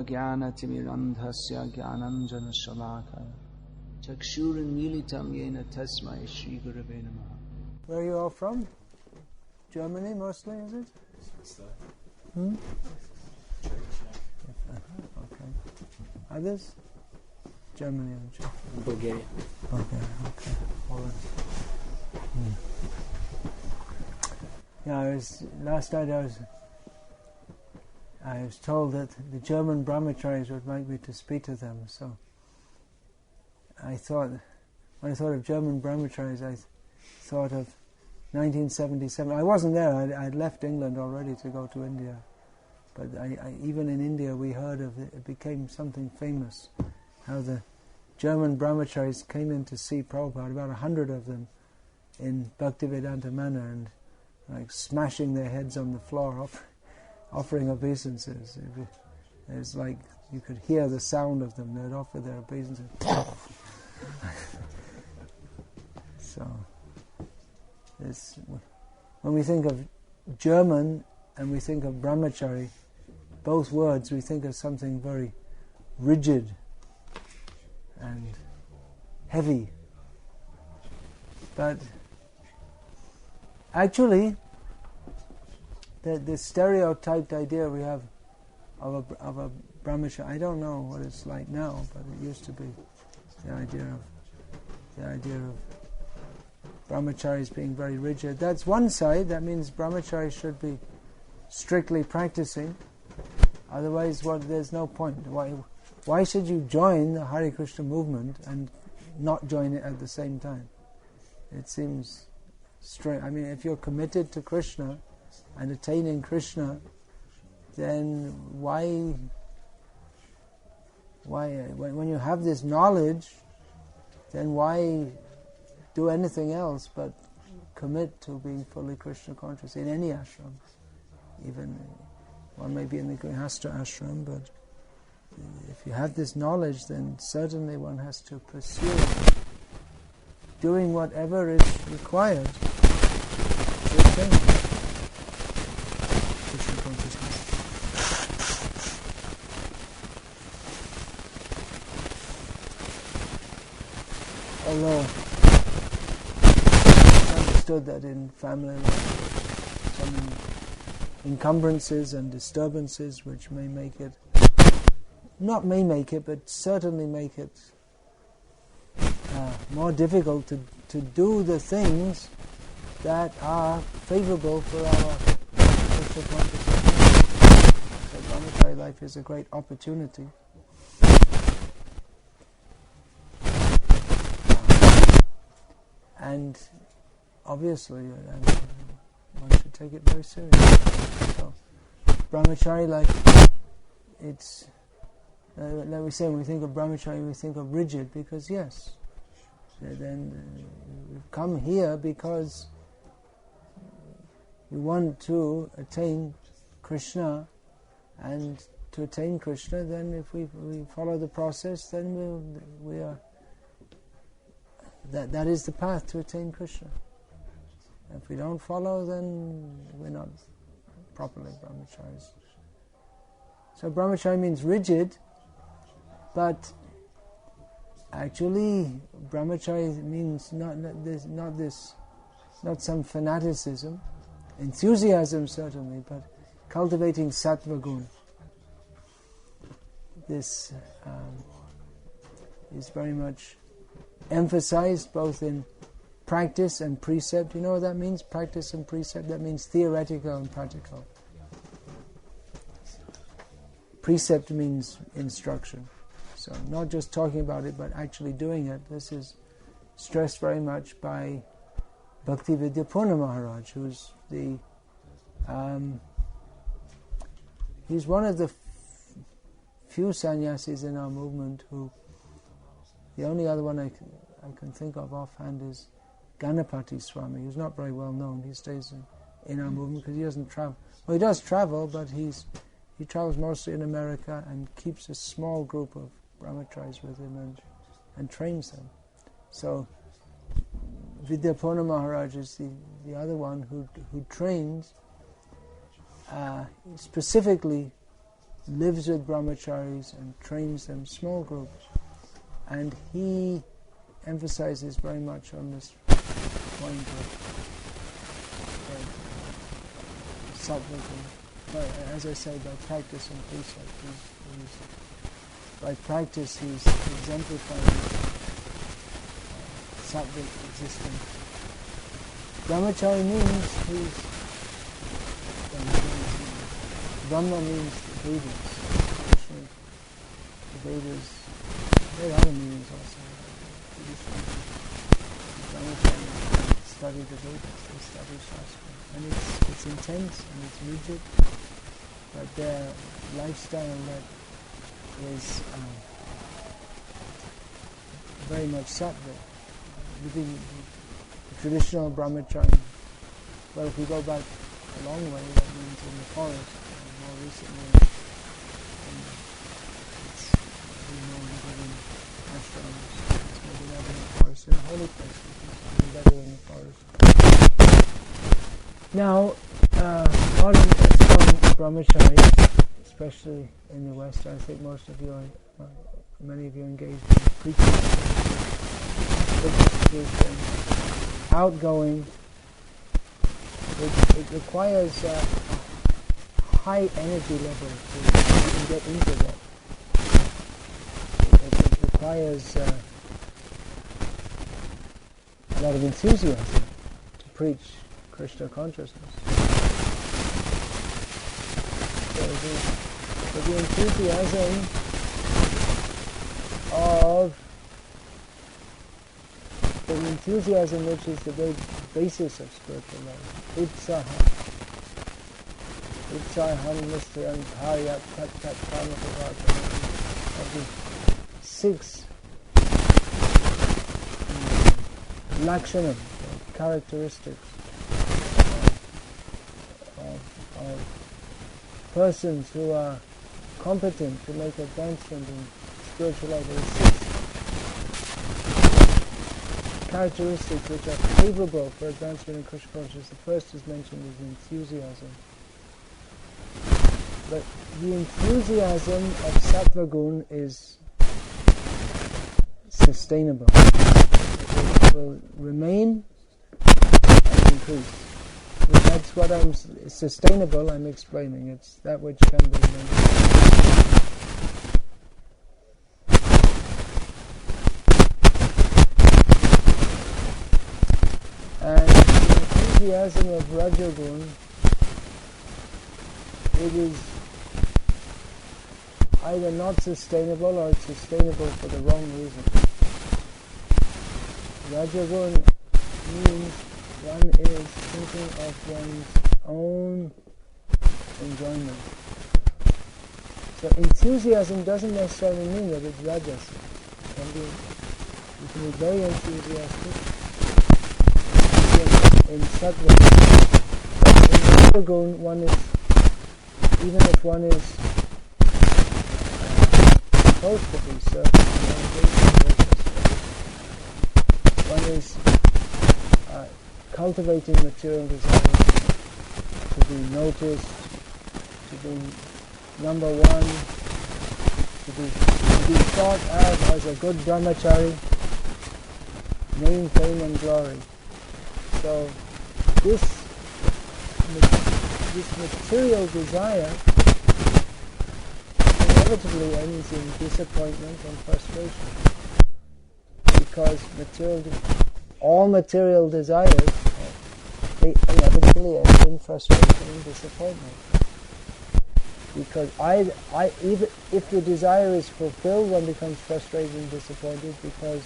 Jnana Timirandhasya Jnananjana Shalakaya Chakshuranmilitam Yena Tasmai Shri Gurave Namaha. Where are you all from? Germany mostly, is it? Okay. Others? Germany and Bulgaria. Bulgaria, okay. Holland. Yeah, last night I was told that the German Brahmacharis would like me to speak to them, so when I thought of German Brahmacharis, I thought of 1977. I wasn't there, I'd left England already to go to India, but even in India we heard of it. It became something famous, how the German Brahmacharis came in to see Prabhupada, about 100 of them, in Bhaktivedanta Manor, and like smashing their heads on the floor, offering obeisances. It was like you could hear the sound of them. They'd offer their obeisances. So, when we think of German and we think of brahmachari, both words we think of something very rigid and heavy. But actually, the stereotyped idea we have of a brahmachari, I don't know what it's like now, but it used to be the idea of brahmacharis being very rigid. That's one side. That means brahmacharis should be strictly practicing. Otherwise, there's no point. Why should you join the Hare Krishna movement and not join it at the same time? It seems strange. I mean, if you're committed to Krishna and attaining Krishna, then why when you have this knowledge, then why do anything else but commit to being fully Krishna conscious in any ashram? Even one may be in the Grihastha ashram, but if you have this knowledge, then certainly one has to pursue doing whatever is required to attain Krishna consciousness. Although it's understood that in family life some encumbrances and disturbances which may make it, but certainly make it more difficult to do the things that are favorable for our Krishna consciousness. So brahmachari life is a great opportunity. And obviously, one should take it very seriously. So, brahmachari life, it's like we say, when we think of brahmachari, we think of rigid, because yes, then we've come here because we want to attain Krishna, and to attain Krishna, then if we follow the process, then we are. That is the path to attain Krishna. If we don't follow, then we're not properly brahmacharis. So brahmachari means rigid, but actually brahmachari means not some fanaticism, enthusiasm certainly, but cultivating sattva gun. This is very much emphasized both in practice and precept. You know what that means? Practice and precept. That means theoretical and practical. Precept means instruction. So not just talking about it, but actually doing it. This is stressed very much by Bhakti Vidyapurna Maharaj, who's he's one of the few sannyasis in our movement who, the only other one I can think of offhand is Ganapati Swami, who's not very well known. He stays in our movement because he doesn't travel. Well, he does travel, but he travels mostly in America and keeps a small group of brahmacharis with him and trains them. So Vidyapurna Maharaj is the other one who trains specifically lives with brahmacharis and trains them, small groups. And he emphasizes very much on this point of sattva. As I say, by practice and precept, by practice he's exemplifying sattvic existence. Brahmachari means Brahma means the Vedas. The Vedas, there are other meanings also. Brahmachari study the Vedas, they study Shastra. And it's intense and it's rigid, but their lifestyle that is very much sattvic. Within the traditional brahmachari, well, if we go back a long way, that means in the forest, more recently, it's more within ashrams, it's maybe not in the forest, in a holy place, it's even better in the forest. Now, modern brahmacharis, especially in the West, I think most of you are, many of you engaged in preaching, outgoing. It requires a high energy level to get into that. It requires a lot of enthusiasm to preach Krishna consciousness. So the enthusiasm which is the very basis of spiritual life, utsaham nistayam bharyat tat tat karmakavata, of the 6 lakshanam, characteristics of persons who are competent to make advancement in spiritual life. There are 6 characteristics which are favorable for advancement in Krishna consciousness. The first is mentioned is enthusiasm. But the enthusiasm of sattva gun is sustainable. It will remain and increase. That's what sustainable I'm explaining. It's that which can be maintained. And the enthusiasm of Rajagun, it is either not sustainable or it's sustainable for the wrong reason. Rajagun means one is thinking of one's own enjoyment. So enthusiasm doesn't necessarily mean that it's rajas. You can be very enthusiastic in sattva. But in rajagun, one is, even if one is supposed to be certain, one is cultivating material desires, to be noticed, to be number one, to be thought of as a good brahmachari, name, fame and glory. So this material desire inevitably ends in disappointment and frustration, because all material desires, they inevitably end in frustration and disappointment. Because even if the desire is fulfilled, one becomes frustrated and disappointed because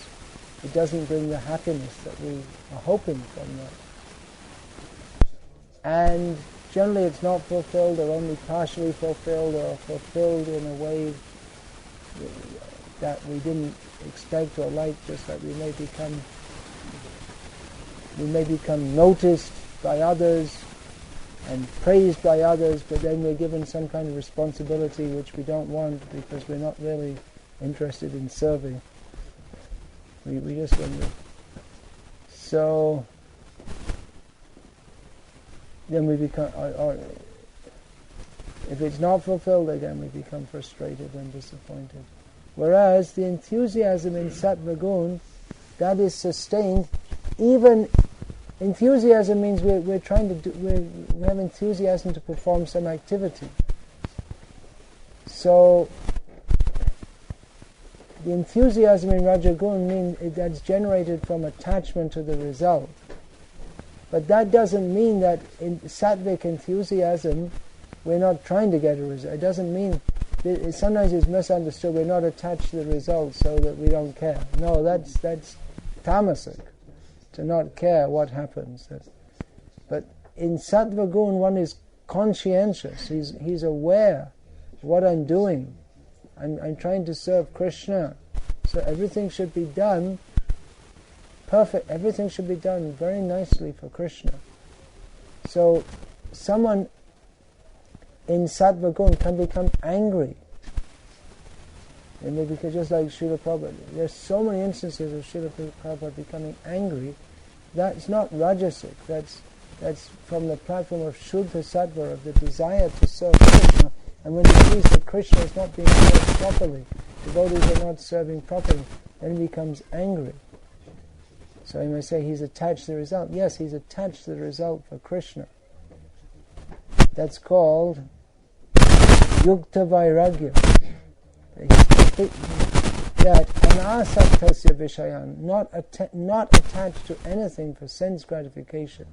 it doesn't bring the happiness that we are hoping from that. And generally it's not fulfilled, or only partially fulfilled, or fulfilled in a way that we didn't expect or like, just that we may become noticed by others and praised by others, but then we're given some kind of responsibility which we don't want because we're not really interested in serving. We just wonder. So then we become, If it's not fulfilled, again we become frustrated and disappointed. Whereas the enthusiasm in Sattva Gun, that is sustained. Even enthusiasm means we're trying to do, we have enthusiasm to perform some activity. So the enthusiasm in Rajagun means that's generated from attachment to the result. But that doesn't mean that in sattvic enthusiasm we're not trying to get a result. It doesn't mean, sometimes it's misunderstood, we're not attached to the result so that we don't care. No, that's tamasic, to not care what happens. But in Sattva Gun one is conscientious, he's aware of what I'm doing. I'm trying to serve Krishna. So everything should be done perfect, everything should be done very nicely for Krishna. So someone in Sattva Gun can become angry. And they become just like Srila Prabhupada. There's so many instances of Srila Prabhupada becoming angry. That's not rajasic. That's from the platform of Shuddha Sattva, of the desire to serve Krishna. And when he sees that Krishna is not being served properly, devotees are not serving properly, then he becomes angry. So you may say he's attached to the result. Yes, he's attached to the result for Krishna. That's called Yukta Vairagya. That anasaktasya vishayan, not attached to anything for sense gratification.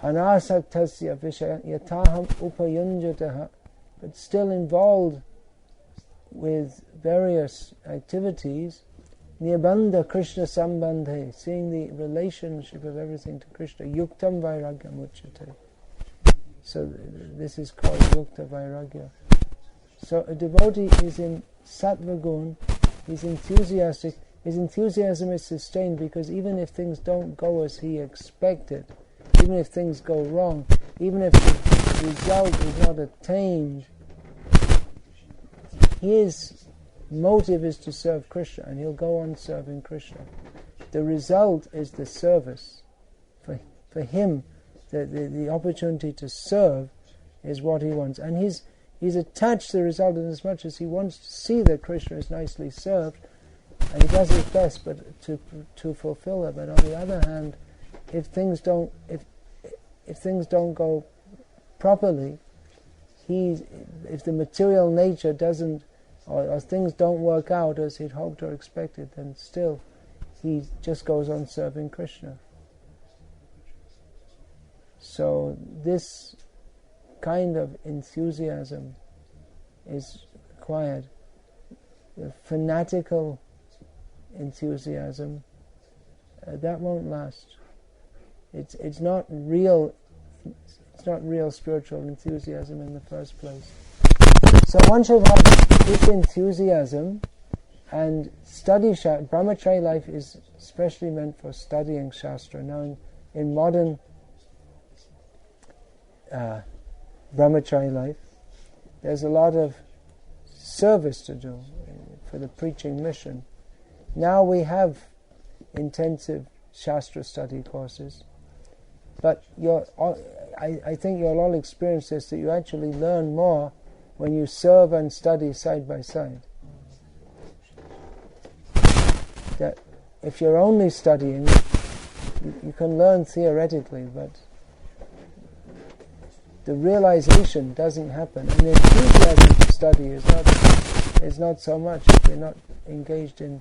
Anasaktasya vishayan yataham upayunjataha, but still involved with various activities. Niyabandha Krishna sambandhe, seeing the relationship of everything to Krishna. Yuktam vairagyam uchyate. So this is called Yukta Vairagya. So a devotee is in Sattva Gun, he's enthusiastic. His enthusiasm is sustained because even if things don't go as he expected, even if things go wrong, even if the result is not attained, his motive is to serve Krishna, and he'll go on serving Krishna. The result is the service. For him, the opportunity to serve is what he wants, and he's attached to the result in as much as he wants to see that Krishna is nicely served, and he does his best but to fulfill it. But on the other hand, if things don't go properly, if the material nature doesn't, or things don't work out as he'd hoped or expected, then still he just goes on serving Krishna. So this kind of enthusiasm is required. The fanatical enthusiasm, that won't last. It's not real. It's not real spiritual enthusiasm in the first place. So one should have this enthusiasm and study Shastra. Brahmacari life is especially meant for studying Shastra. Now in modern Brahmacari life, there's a lot of service to do for the preaching mission. Now we have intensive Shastra study courses, but I think you'll all experience this, that you actually learn more when you serve and study side by side. That if you're only studying, you can learn theoretically, but the realization doesn't happen. And the enthusiasm to study is not so much if you're not engaged in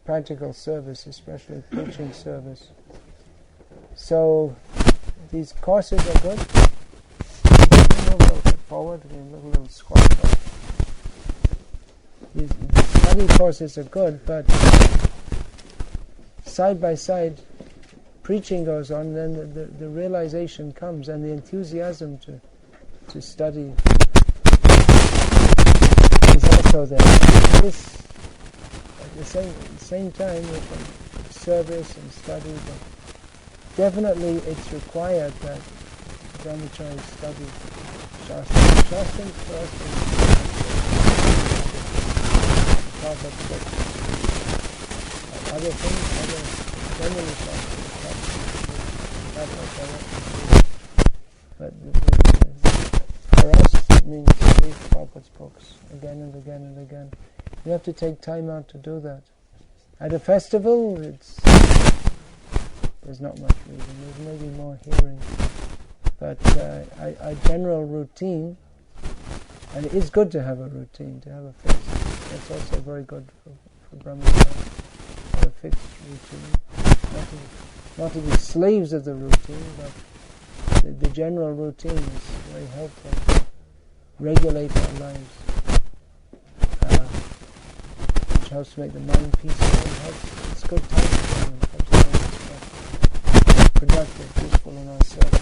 practical service, especially preaching service. So these courses are good. Move a little bit forward, a little squat. These study courses are good, but side by side preaching goes on, then the realization comes, and the enthusiasm to study is also there. This, at the same time, with service and study, but definitely it's required that Brahmachari study Shastra. Shastra first and other things, generally Shastra. But for means to read Prabhupada's books again and again and again. You have to take time out to do that. At a festival, there's not much reading. There's maybe more hearing. But a general routine, and it is good to have a routine, to have a fixed. It's also very good for Brahmacaris, have a fixed routine. Not to be slaves of the routine, but the general routine is very helpful to regulate our lives. Which helps to make the mind peaceful. It's good time for productive, useful in ourselves.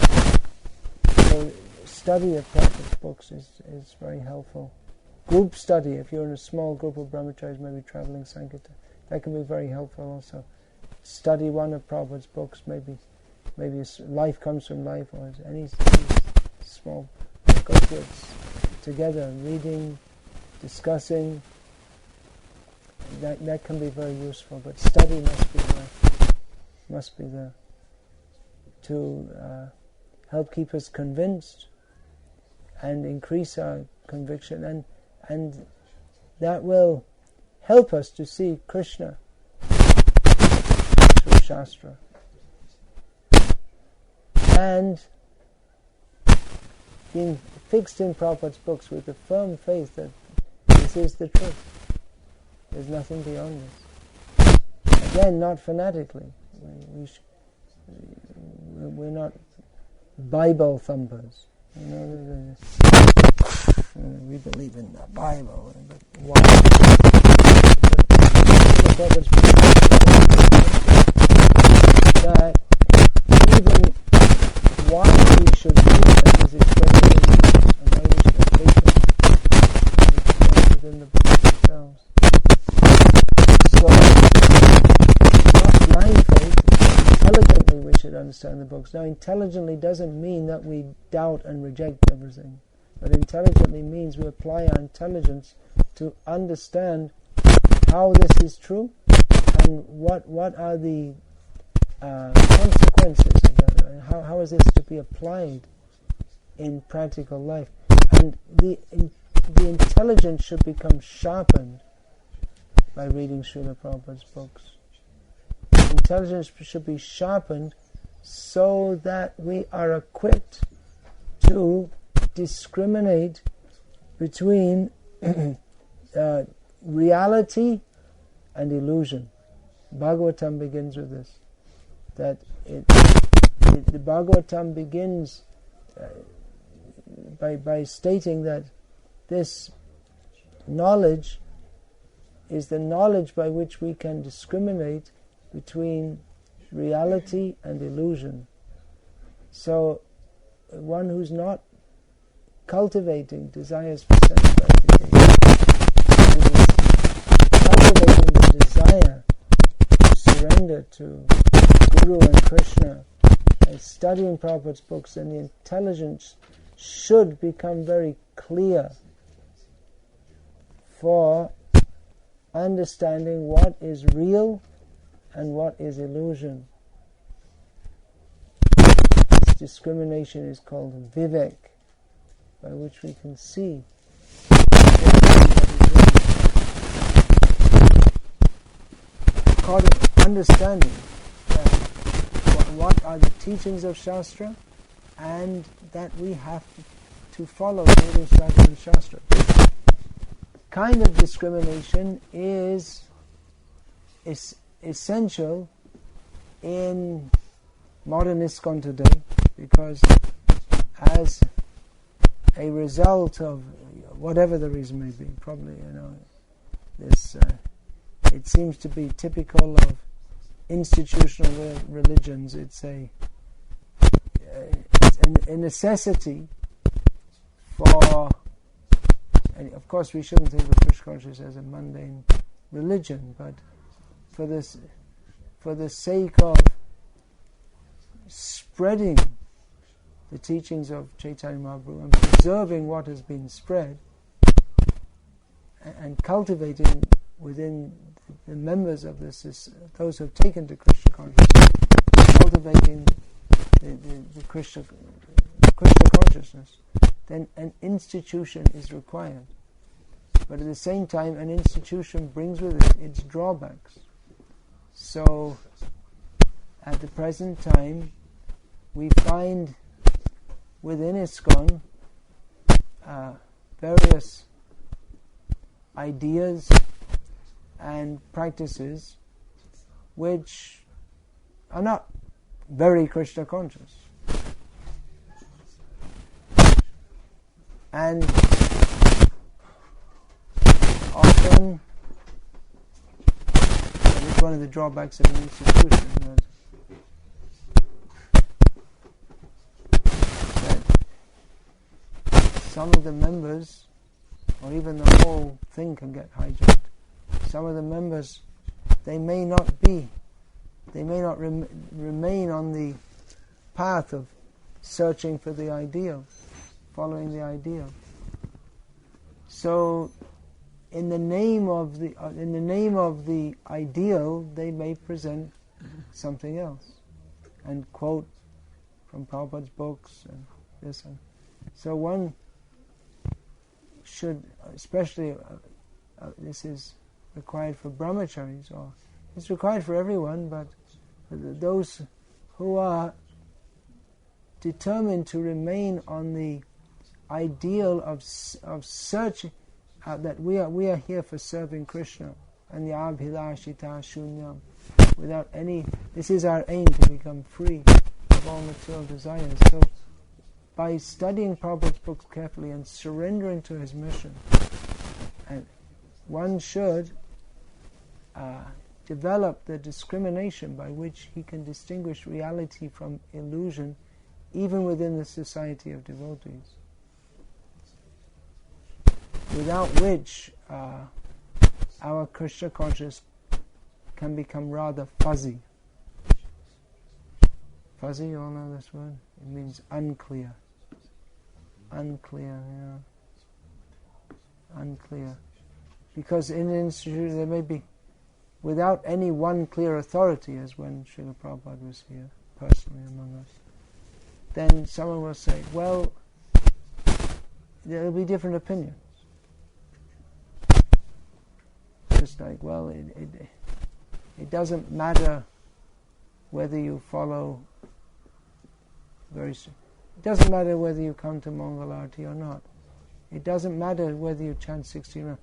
So study of Prabhupada's books is very helpful. Group study, if you're in a small group of brahmacharis, maybe travelling Sankirtan, that can be very helpful also. Study one of Prabhupada's books, maybe Life Comes from Life, or any small, go to it together, reading, discussing. That can be very useful, but study must be there to help keep us convinced and increase our conviction, and that will help us to see Krishna through Shastra. And being fixed in Prabhupada's books with a firm faith that this is the truth. There's nothing beyond this. Again, not fanatically. We're not Bible thumpers. We believe in the Bible, but why? That even why we should do that is expressed in the books, and why we should take them within the books themselves. So, not blind faith, intelligently we should understand the books. Now, intelligently doesn't mean that we doubt and reject everything, but intelligently means we apply our intelligence to understand how this is true and what are the consequences of that, and how is this to be applied in practical life. And the intelligence should become sharpened by reading Srila Prabhupada's books. Intelligence should be sharpened so that we are equipped to discriminate between reality and illusion. Bhagavatam begins with this. That the Bhagavatam begins by stating that this knowledge is the knowledge by which we can discriminate between reality and illusion. So one who's not cultivating desires for sense gratification and is cultivating the desire to surrender to Guru and Krishna and studying Prabhupada's books, then the intelligence should become very clear for understanding what is real and what is illusion. This discrimination is called vivek, by which we can see understanding what are the teachings of Shastra, and that we have to follow Guru, Sadhu and Shastra. This kind of discrimination is essential in modern ISKCON today, because as a result of whatever the reason may be, probably this it seems to be typical of institutional religions. It's a necessity for, and of course we shouldn't think of Krishna consciousness as a mundane religion, but for the sake of spreading the teachings of Chaitanya Mahaprabhu and preserving what has been spread and cultivating within the members of this, those who have taken to Krishna consciousness, cultivating the Krishna consciousness, then an institution is required. But at the same time, an institution brings with it its drawbacks. So, at the present time, we find within ISKCON various ideas and practices which are not very Krishna conscious. And often, and it's one of the drawbacks of an institution, that some of the members, or even the whole thing can get hijacked. Some of the members, they may not remain on the path of searching for the ideal, following the ideal. So, in the name of the ideal, they may present something else and quote from Prabhupada's books and this and so one should, especially this is required for brahmacharis, or it's required for everyone, but those who are determined to remain on the ideal of searching, that we are here for serving Krishna, and the abhilashita shunyam, without any, this is our aim, to become free of all material desires. So by studying Prabhupada's books carefully and surrendering to his mission, and one should develop the discrimination by which he can distinguish reality from illusion, even within the society of devotees, without which our Krishna consciousness can become rather fuzzy. Fuzzy, you all know this word? It means unclear. Unclear, yeah. Unclear. Because in an institution there may be, without any one clear authority, as when Srila Prabhupada was here, personally among us, then someone will say, well, there will be different opinions. Just like, well, it doesn't matter whether you follow it doesn't matter whether you come to Mangal Arati or not. It doesn't matter whether you chant 16 rounds.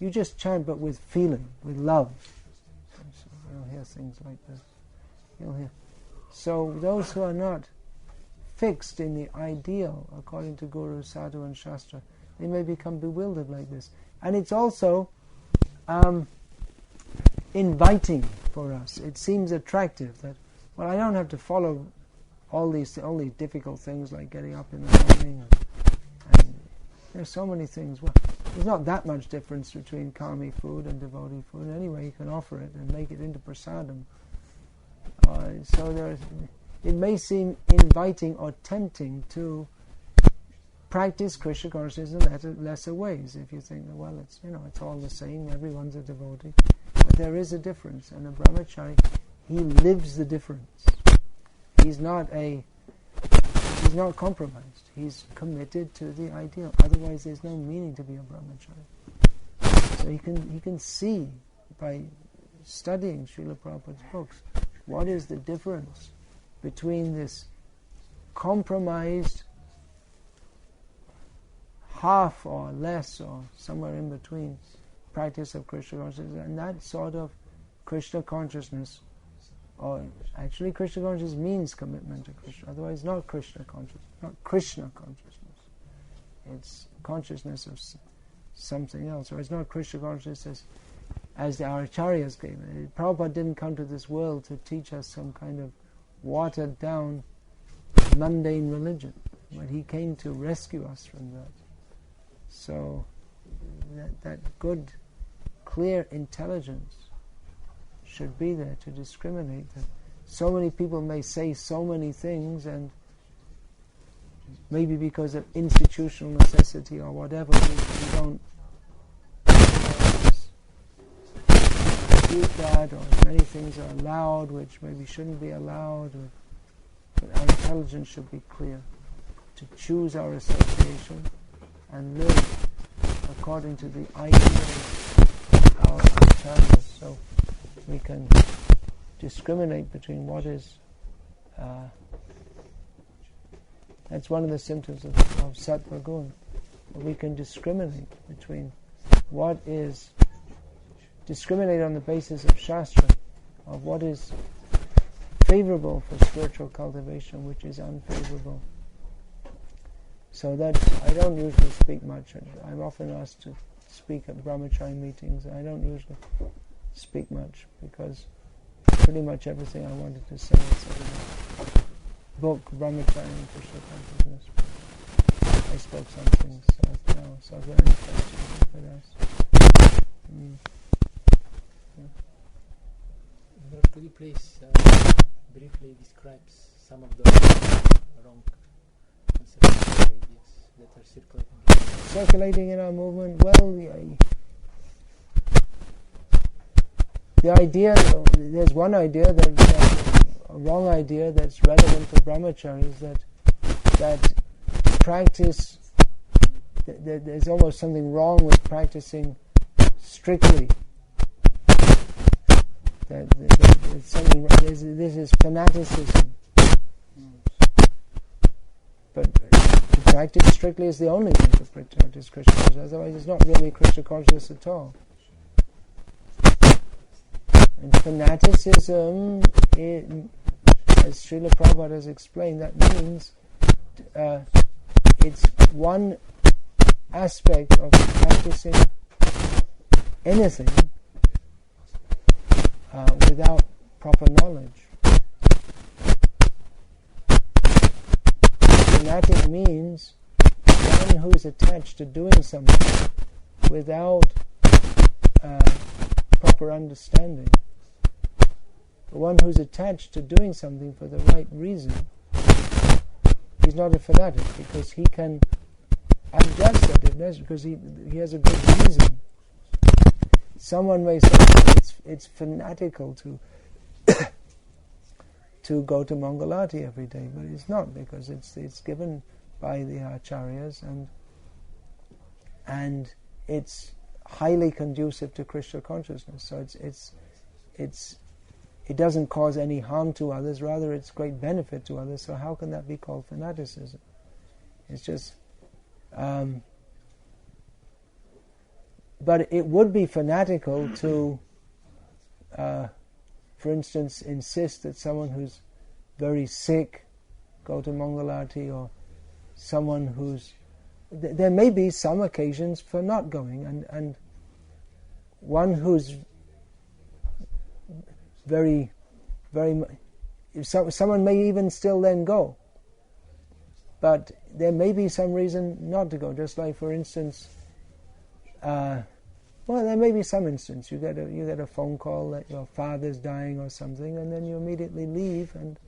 You just chant, but with feeling, with love. So you'll hear things like this. You'll hear. So those who are not fixed in the ideal, according to Guru, Sadhu and Shastra, they may become bewildered like this. And it's also inviting for us. It seems attractive that, well, I don't have to follow all these difficult things like getting up in the morning, and there's so many things. Well, there's not that much difference between kami food and devotee food. Anyway, you can offer it and make it into prasadam. So it may seem inviting or tempting to practice Krishna consciousness in lesser ways. If you think, well, it's all the same. Everyone's a devotee, but there is a difference, and a brahmachari, he lives the difference. He's not compromised. He's committed to the ideal. Otherwise, there's no meaning to be a brahmachari. So he can see by studying Srila Prabhupada's books what is the difference between this compromised, half or less or somewhere in between practice of Krishna consciousness and that sort of Krishna consciousness. Or actually, Krishna consciousness means commitment to Krishna. Otherwise, not Krishna consciousness, not Krishna consciousness. It's consciousness of something else. Or it's not Krishna consciousness as our acharyas gave it. Prabhupada didn't come to this world to teach us some kind of watered down, mundane religion, but he came to rescue us from that. So that good, clear intelligence should be there to discriminate. That so many people may say so many things, and maybe because of institutional necessity or whatever, we don't dispute that, or many things are allowed which maybe shouldn't be allowed, but our intelligence should be clear. to choose our association and live according to the ideals of our acharyas, so we can discriminate between what is that's one of the symptoms of sattva gun. We can discriminate between what is discriminate on the basis of shastra, of what is favorable for spiritual cultivation, which is unfavorable. So that I don't usually speak much. I'm often asked to speak at Brahmacari meetings. I don't usually speak much because pretty much everything I wanted to say is in the book Brahmacari and Krishna Consciousness. I spoke some things now, so if there are any questions, you could ask. Lord, could you please briefly describe some of the wrong conceptual ideas that are circulating in our movement? Well, the idea, there's one idea, a wrong idea that's relevant to brahmacharis, that practice, there's almost something wrong with practicing strictly. This is fanaticism. But to practice strictly is the only way to practice Krishna consciousness. Otherwise, it's not really Krishna consciousness at all. And fanaticism, as Srila Prabhupada has explained, that means it's one aspect of practicing anything without proper knowledge. Fanatic means one who is attached to doing something without proper understanding. The one who's attached to doing something for the right reason, he's not a fanatic because he can adjust it because he has a good reason. Someone may say it's fanatical to to go to Mangalati every day, but it's not, because it's given by the acharyas and it's highly conducive to Krishna consciousness. So it doesn't cause any harm to others, rather it's great benefit to others. So how can that be called fanaticism? It's just but it would be fanatical to for instance insist that someone who's very sick go to Mangalarti, or someone who's there may be some occasions for not going, and one who's very someone may even still then go, but there may be some reason not to go, just like for instance there may be some instance you get a phone call that your father's dying or something, and then you immediately leave and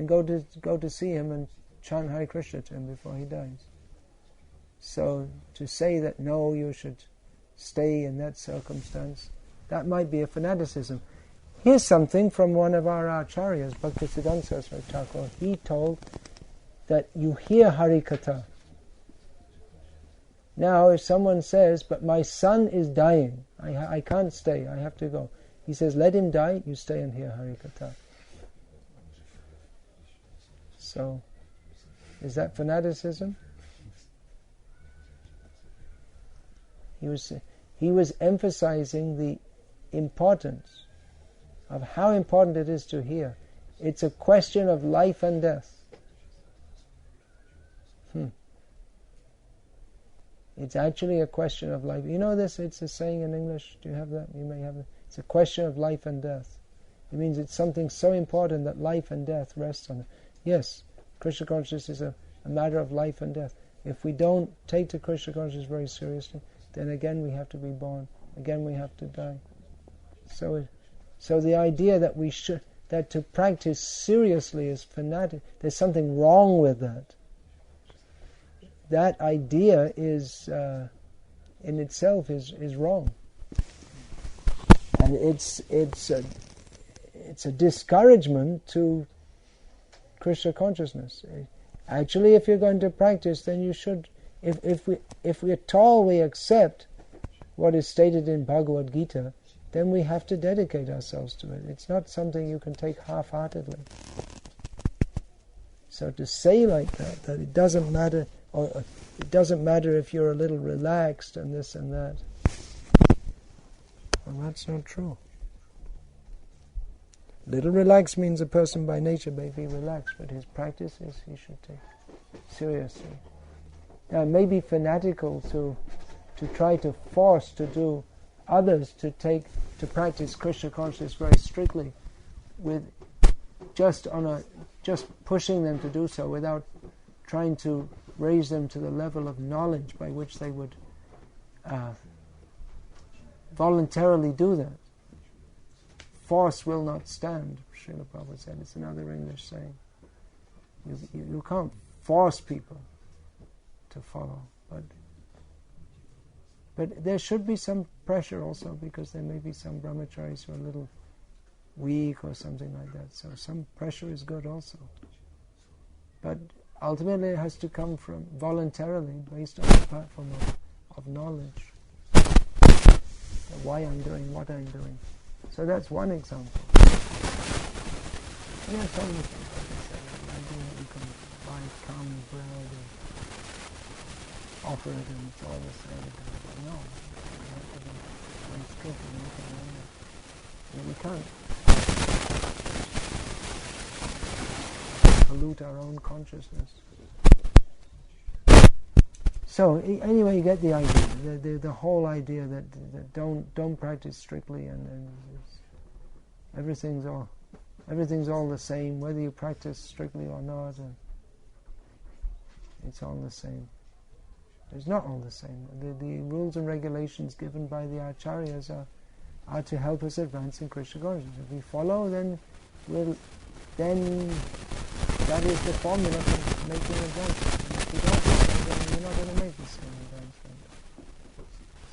go to see him and chant Hare Krishna to him before he dies. So to say that no, you should stay in that circumstance, that might be a fanaticism. Here's something from one of our acharyas, Bhaktisiddhanta Saraswati Thakur. He told that you hear Hari Katha. Now, if someone says, but my son is dying, I can't stay, I have to go. He says, let him die, you stay and hear Hari Katha. So, is that fanaticism? He was emphasizing the importance of how important it is to hear. It's a question of life and death. It's actually a question of life. You know this, it's a saying in English, do you have that? You may have it. It's a question of life and death. It means it's something so important that life and death rests on it. Yes, Krishna consciousness is a matter of life and death. If we don't take the Krishna consciousness very seriously, then again we have to be born, again we have to die. So the idea that to practice seriously is fanatic, there's something wrong with that. That idea is, in itself, is wrong, and it's a discouragement to Krishna consciousness. Actually, if you're going to practice, then you should, if we at all we accept what is stated in Bhagavad Gita, then we have to dedicate ourselves to it. It's not something you can take half-heartedly. So to say like that it doesn't matter, or it doesn't matter if you're a little relaxed and this and that, well, that's not true. Little relaxed means a person by nature may be relaxed, but his practice is he should take seriously. Now, it may be fanatical to try to force to do others to practice Krishna consciousness very strictly, with just pushing them to do so without trying to raise them to the level of knowledge by which they would voluntarily do that. Force will not stand, Srila Prabhupada said. It's another English saying. You can't force people to follow, but there should be some pressure also, because there may be some brahmacharis who are a little weak or something like that. So some pressure is good also. But ultimately it has to come from voluntarily, based on the platform of knowledge. Why I'm doing what I'm doing. So that's one example. Yeah, some of the things, like I said, you can buy calm bread and offer it and it's all the same. No, you have to be very strict and we can't pollute our own consciousness. So anyway, you get the idea. The whole idea that don't practice strictly, and everything's all the same, whether you practice strictly or not. And it's all the same. It's not all the same. The rules and regulations given by the acharyas are to help us advance in Krishna consciousness. If we follow, then that is the formula for making advancement. If we don't follow, then we're not going to make the same advancement.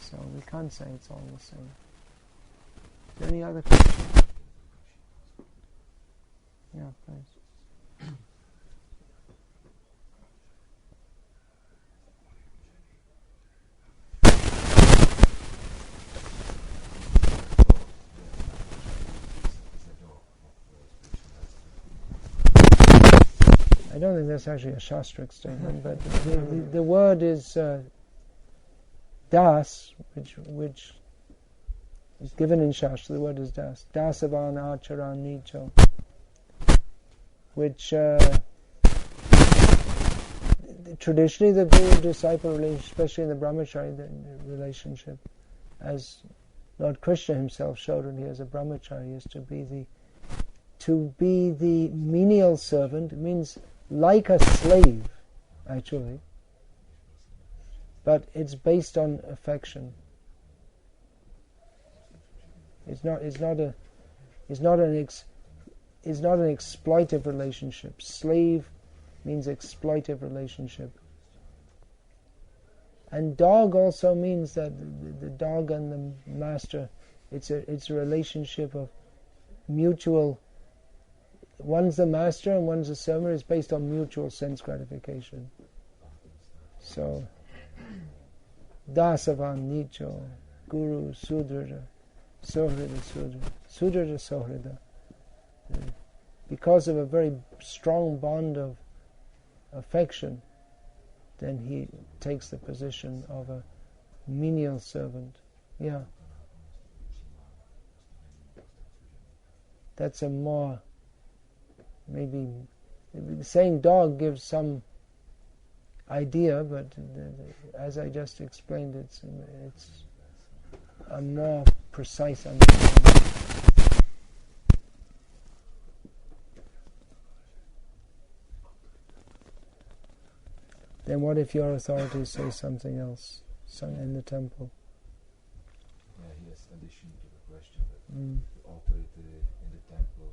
So we can't say it's all the same. Is there any other questions? Yeah, please. I don't think that's actually a shastric statement, but the word is das, which is given in Shastra. The word is das. Dasavan acharan nicho. Which traditionally the guru-disciple relationship, especially in the Brahmachari relationship, as Lord Krishna himself showed when he was a Brahmachari, is to be the menial servant. It means like a slave, actually, but it's based on affection. It's not an exploitive relationship. Slave means exploitive relationship. And dog also means that the dog and the master, it's a relationship of mutual. One's the master and one's the servant. Is based on mutual sense gratification. So, dasavan nicho, guru sudrada, sohrida sudra, sudrada sohrida. Because of a very strong bond of affection, then he takes the position of a menial servant. Yeah. That's a more, maybe, saying dog gives some idea, but as I just explained, it's a more precise understanding. Then what if your authorities say something else in the temple? Yeah, yes, addition to the question that the authority in the temple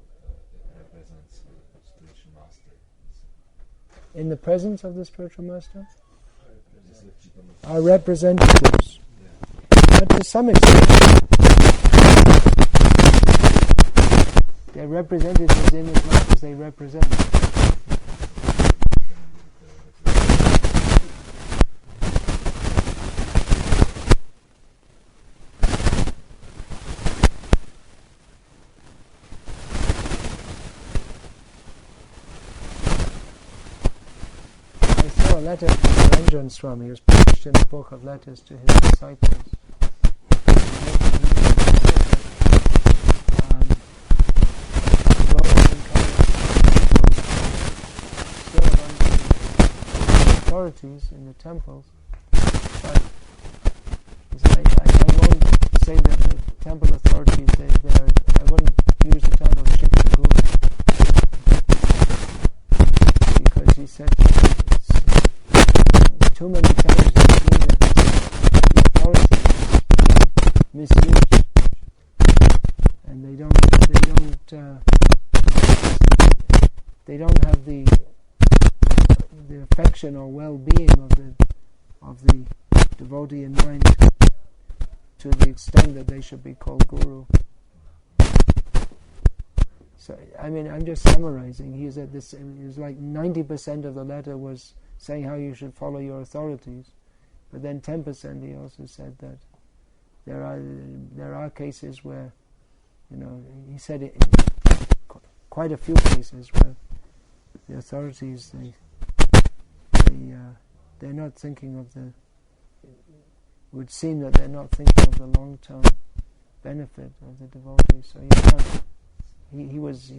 represents the spiritual master. In the presence of the spiritual master? Are representatives. Yeah. But to some extent, they're representatives in as much as they represent. letter from Niranjan Swami was published in the book of letters to his disciples. Authorities in the temples, but he said, I won't say that the temple authorities I wouldn't use the term of Shiksha Guru, because he said it's too many times he's seen that the authorities being misused, and they don't have the affection or well-being of the devotee in mind to the extent that they should be called guru. So, I mean, I'm just summarizing. He said this. It was like 90% of the letter was saying how you should follow your authorities, but then 10% he also said that there are cases where, he said quite a few cases where the authorities they're not thinking of it would seem that they're not thinking of the long-term benefit of the devotees. So he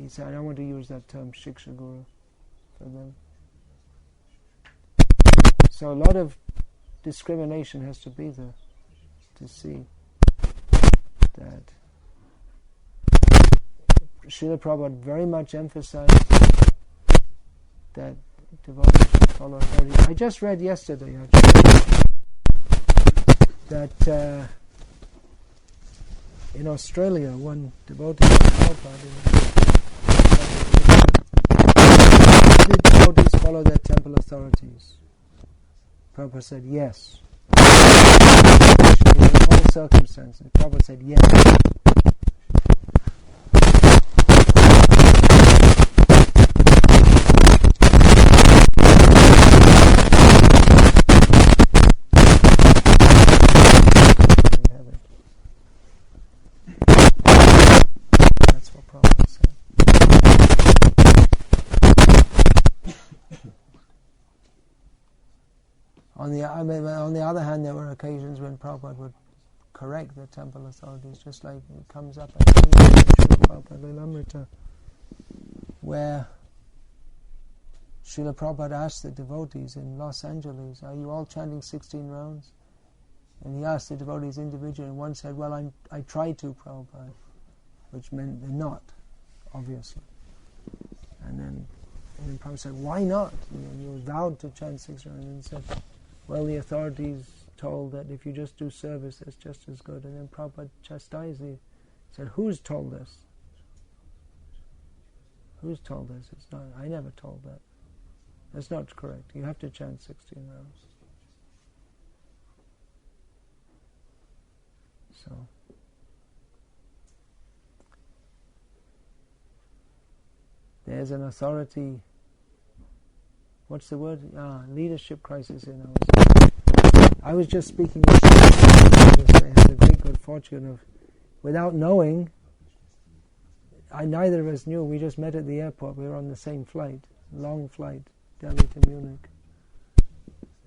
said, I don't want to use that term Shiksha Guru for them. So a lot of discrimination has to be there to see that Srila Prabhupada very much emphasized that devotees should follow authority. I just read yesterday actually that in Australia one devotee of Prabhupada did devotees follow their temple authorities? Prabhupada said yes. In all circumstances, Prabhupada said yes. On the other hand, there were occasions when Prabhupada would correct the temple authorities, just like it comes up in Prabhupada Lilamrita, where Srila Prabhupada asked the devotees in Los Angeles, are you all chanting 16 rounds? And he asked the devotees individually, and one said, well, I try to, Prabhupada, which meant they're not, obviously. And then Prabhupada said, why not? You vowed to chant 6 rounds. And he said, well, the authorities told that if you just do service, that's just as good. And then Prabhupada chastised him. He said, who's told us? Who's told us? It's not. I never told that. That's not correct. You have to chant 16 rounds. So, there's an authority. What's the word? Leadership crisis in ours. I was just speaking with I had the great good fortune of, without knowing, neither of us knew, we just met at the airport, we were on the same flight, long flight, Delhi to Munich.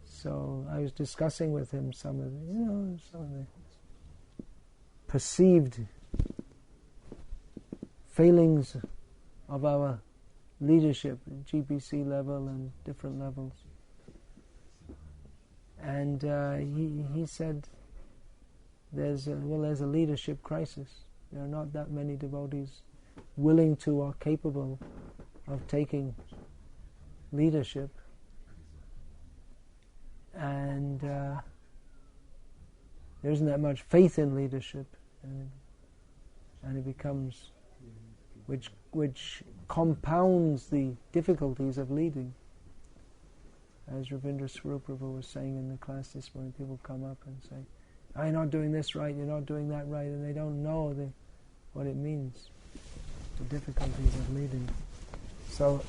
So I was discussing with him some of the perceived failings of our leadership, GPC level and different levels. And he said, there's a leadership crisis. There are not that many devotees willing to or capable of taking leadership. And there isn't that much faith in leadership. And it becomes, which compounds the difficulties of leading. As Ravindra Swarup Prabhu was saying in the class this morning, people come up and say, you're not doing this right, you're not doing that right, and they don't know what it means, the difficulties of leading. So,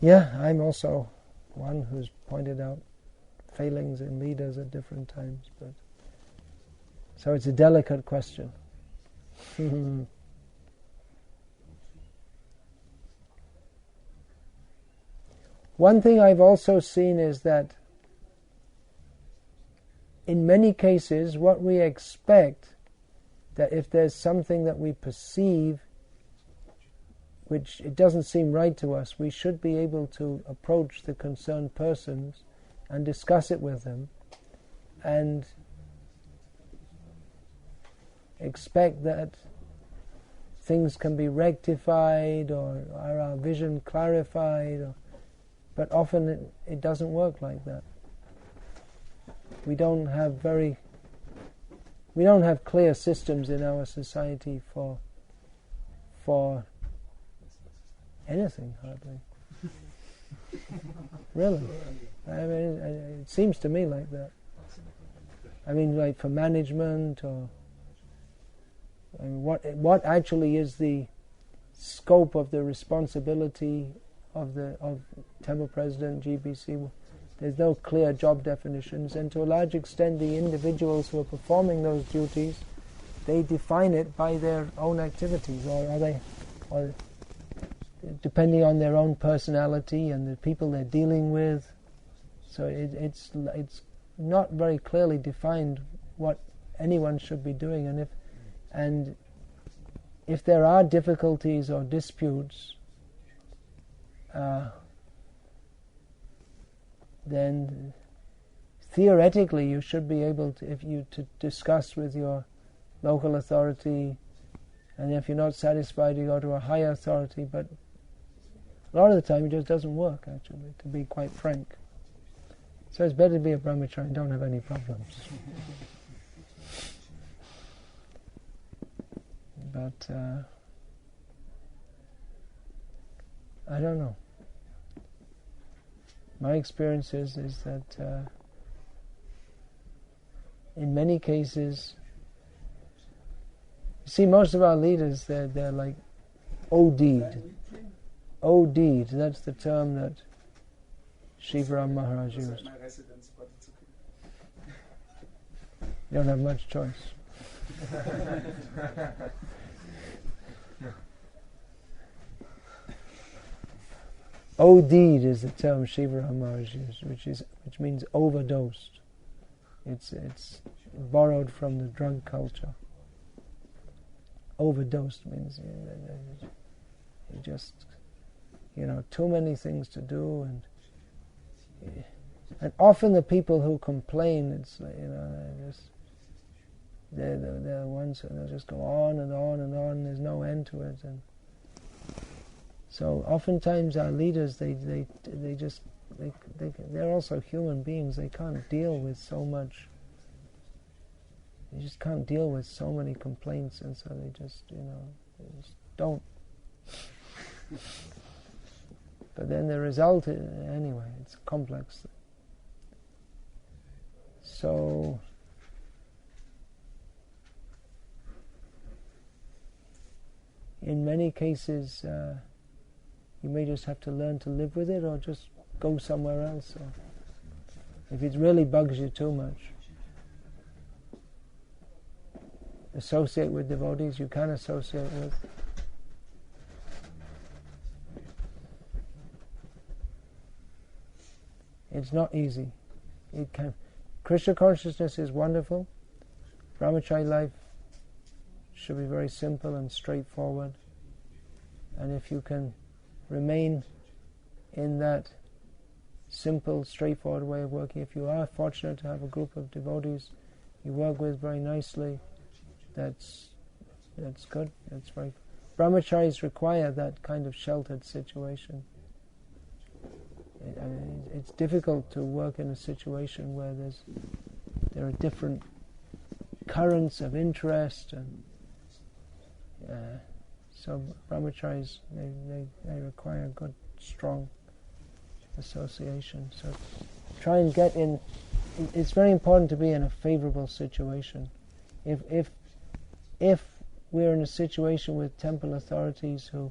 I'm also one who's pointed out failings in leaders at different times. But so it's a delicate question. One thing I've also seen is that in many cases what we expect, that if there's something that we perceive which it doesn't seem right to us, we should be able to approach the concerned persons and discuss it with them and expect that things can be rectified or our vision clarified, but often it doesn't work like that. We don't have clear systems in our society for anything, hardly. Really. I mean, it seems to me like that. I mean, like for management, or I mean, what actually is the scope of the responsibility of temple president, GBC? There's no clear job definitions, and to a large extent the individuals who are performing those duties, they define it by their own activities, or depending on their own personality and the people they're dealing with. So it's not very clearly defined what anyone should be doing, and if there are difficulties or disputes, then theoretically you should be able to discuss with your local authority, and if you're not satisfied you go to a higher authority, but a lot of the time it just doesn't work, actually, to be quite frank. So it's better to be a brahmachari and don't have any problems. But I don't know. My experience is that in many cases, you see, most of our leaders, they're like OD'd. OD'd, that's the term that Shivaram Maharaj used. You don't have much choice. OD'd is the term Shivaram Maharaj used, which means overdosed. It's borrowed from the drug culture. Overdosed means you just, too many things to do, and often the people who complain, it's like, they're the ones who just go on and on and on. There's no end to it, and so oftentimes our leaders, they're also human beings. They can't deal with so much. They just can't deal with so many complaints, and so they just don't. But then the result, anyway, it's complex. So in many cases, you may just have to learn to live with it, or just go somewhere else. Or if it really bugs you too much, associate with devotees you can associate with. It's not easy. Krishna consciousness is wonderful. Brahmachari life should be very simple and straightforward. And if you can remain in that simple, straightforward way of working, if you are fortunate to have a group of devotees you work with very nicely, that's good. That's very. Brahmacharis require that kind of sheltered situation. It's difficult to work in a situation where there are different currents of interest, and so brahmacharis they require good, strong association. So try and get in. It's very important to be in a favorable situation. If we're in a situation with temple authorities who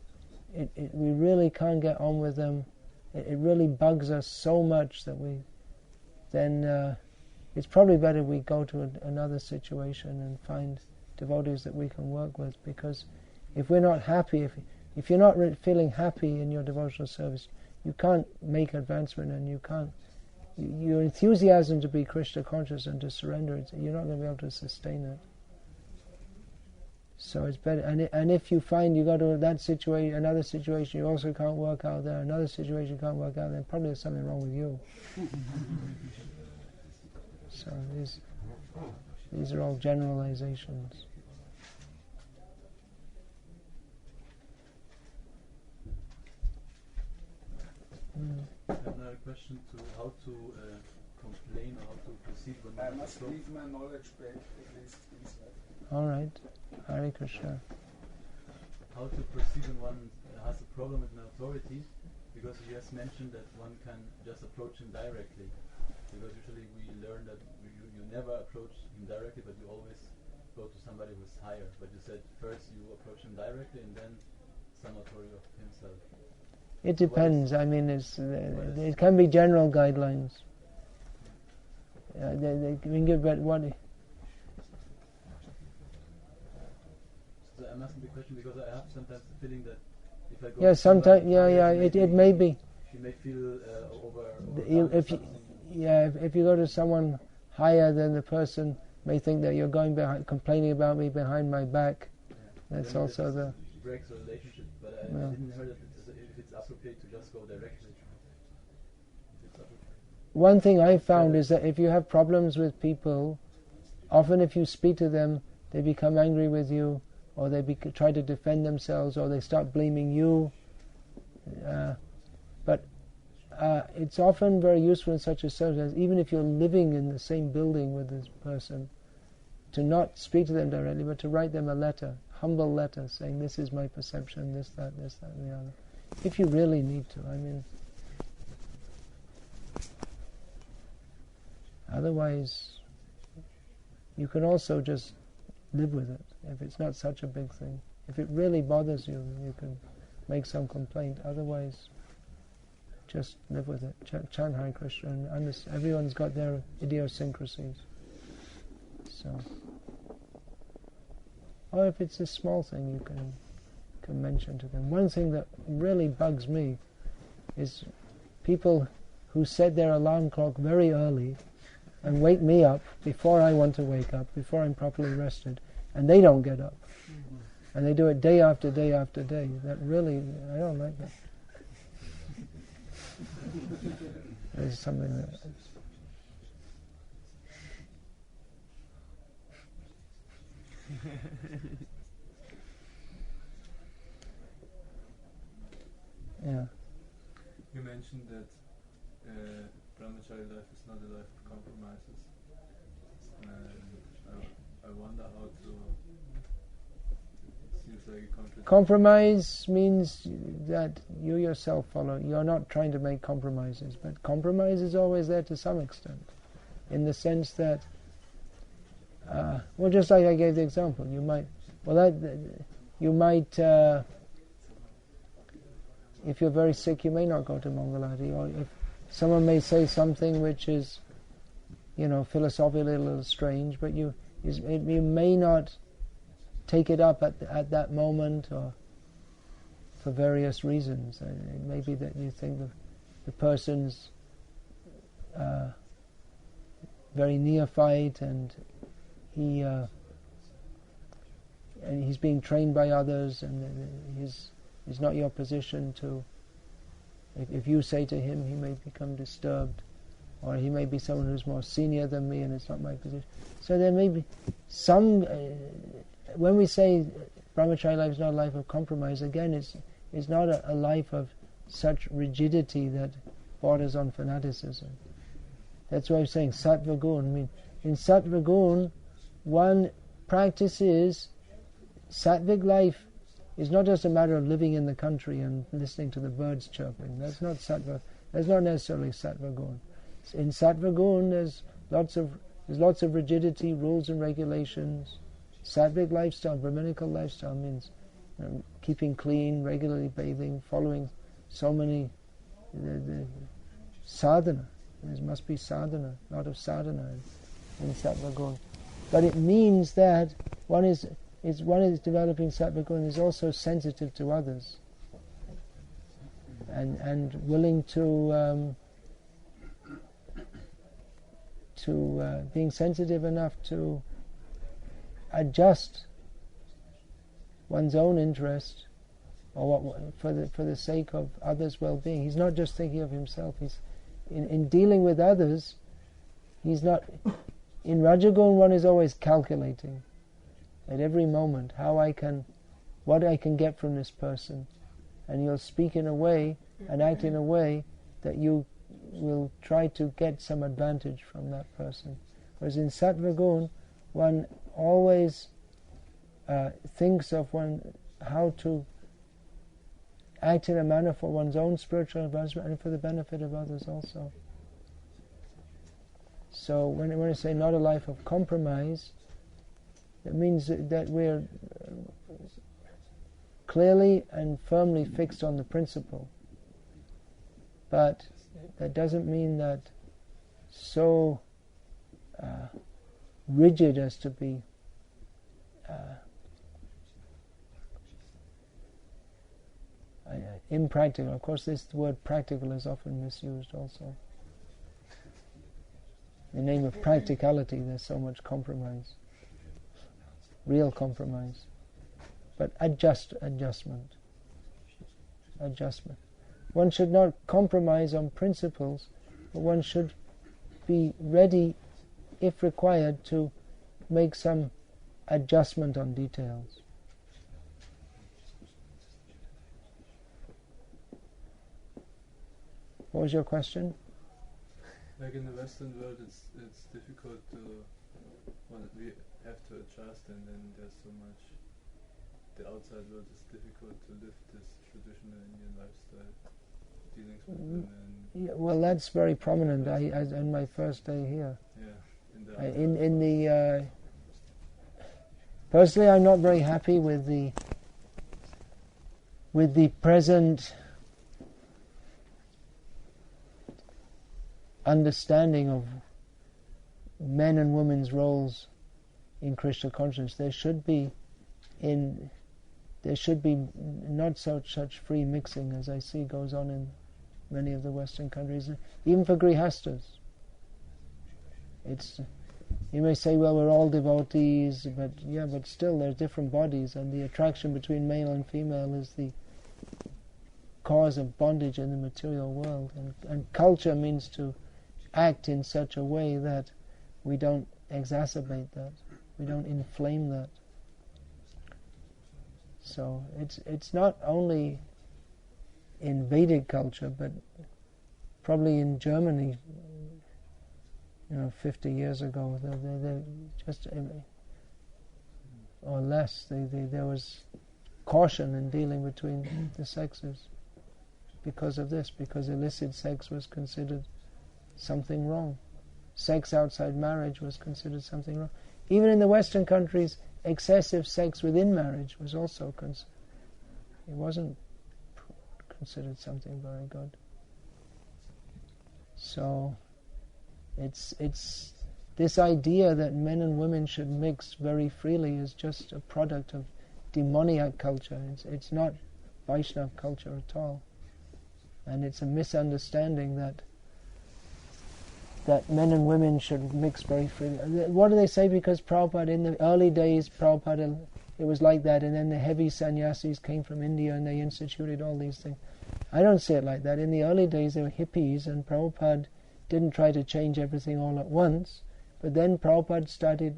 we really can't get on with them, it really bugs us so much that then it's probably better we go to another situation and find devotees that we can work with, because if we're not happy, if you're not feeling happy in your devotional service, you can't make advancement, and you can't. Your enthusiasm to be Krishna conscious and to surrender, you're not going to be able to sustain it. So it's better. And if you find you got to that situation, another situation you also can't work out there, another situation you can't work out, then probably there's something wrong with you. So these are all generalizations. I have another question to how to complain or how to proceed when I must leave my knowledge back at least. All right, Hare Krishna. How to proceed when one has a problem with an authority, because you just mentioned that one can just approach him directly. Because usually we learn that you never approach him directly, but you always go to somebody who's higher. But you said first you approach him directly and then some authority of himself. It depends. I mean, it can be general guidelines. They can give, but what? So I'm asking the question because I have sometimes the feeling that if I go. Yeah, sometimes. It may be. You may feel if you go to someone higher than the person, may think that you're going behind, complaining about me behind my back. Yeah. That's also the. Breaks the relationship, but I didn't hear that if it's appropriate to just go directly. One thing I found is that if you have problems with people, often if you speak to them, they become angry with you, or they try to defend themselves, or they start blaming you. But it's often very useful in such a circumstance, even if you're living in the same building with this person, to not speak to them directly, but to write them a letter, humble letter, saying, this is my perception, this, that, and the other. If you really need to, I mean. Otherwise, you can also just live with it, if it's not such a big thing. If it really bothers you, you can make some complaint. Otherwise, just live with it. Chant Hare Krishna, and everyone's got their idiosyncrasies. So, or if it's a small thing, you can mention to them. One thing that really bugs me is people who set their alarm clock very early and wake me up before I want to wake up, before I'm properly rested, and they don't get up. And they do it day after day after day. That really, I don't like that. There's something that... Yeah. You mentioned that Brahmacari life is not a life of compromises. And I wonder how to... It seems like a contradiction. Compromise means that you yourself follow. You're not trying to make compromises, but compromise is always there to some extent, in the sense that, well, just like I gave the example, you might, if you're very sick, you may not go to Mangalati, or if someone may say something which is, philosophically a little strange, but you may not take it up at that moment, or for various reasons. It may be that you think the person's very neophyte, and he's being trained by others, and it's not your position to. If you say to him, he may become disturbed, or he may be someone who's more senior than me, and it's not my position. So there may be some. When we say Brahmacari life is not a life of compromise, again, it's not a life of such rigidity that borders on fanaticism. That's why I'm saying Sattva Gun. I mean, in Sattva Gun, one practices Sattvic life is not just a matter of living in the country and listening to the birds chirping. That's not Sattva. That's not necessarily Sattva Gun. In Sattva Gun, there's lots of rigidity, rules and regulations. Sattvic lifestyle, Brahminical lifestyle means keeping clean, regularly bathing, following so many the sadhana. There must be sadhana, a lot of sadhana in Sattva Gun. But it means that one is developing Sattva Gun is also sensitive to others. and willing to being sensitive enough to adjust one's own interest or for the sake of others' well-being. He's not just thinking of himself. He's in dealing with others. He's not. In Rajagun, one is always calculating at every moment what I can get from this person, and you'll speak in a way and act in a way that you will try to get some advantage from that person. Whereas in Sattva-gun, one always thinks of how to act in a manner for one's own spiritual advancement and for the benefit of others also. So when I say not a life of compromise, it means that we're clearly and firmly fixed on the principle. But that doesn't mean that so rigid as to be impractical. Of course, this word practical is often misused also. In the name of practicality, there's so much compromise, real compromise. But adjustment. One should not compromise on principles, but one should be ready, if required, to make some adjustment on details. What was your question? Like in the Western world, it's difficult to. Well, we have to adjust, and then there's so much. The outside world is difficult to live this traditional Indian lifestyle, dealings with women. Yeah, well, that's very prominent. On my first day here. Yeah, personally, I'm not very happy with the present understanding of men and women's roles in Krishna consciousness. There should be not such free mixing as I see goes on in many of the Western countries, even for grihastas. You may say, well, we're all devotees, but still there's different bodies, and the attraction between male and female is the cause of bondage in the material world. And culture means to act in such a way that we don't exacerbate that, we don't inflame that. So it's not only in Vedic culture, but probably in Germany, 50 years ago, they just, or less, there was caution in dealing between the sexes because of this, because illicit sex was considered something wrong. Sex outside marriage was considered something wrong. Even in the Western countries, excessive sex within marriage was also it wasn't considered something very good. So it's this idea that men and women should mix very freely is just a product of demoniac culture. It's not Vaishnava culture at all, and it's a misunderstanding that men and women should mix very freely. What do they say? Because Prabhupada, in the early days, it was like that, and then the heavy sannyasis came from India and they instituted all these things. I don't see it like that. In the early days, they were hippies, and Prabhupada didn't try to change everything all at once, but then Prabhupada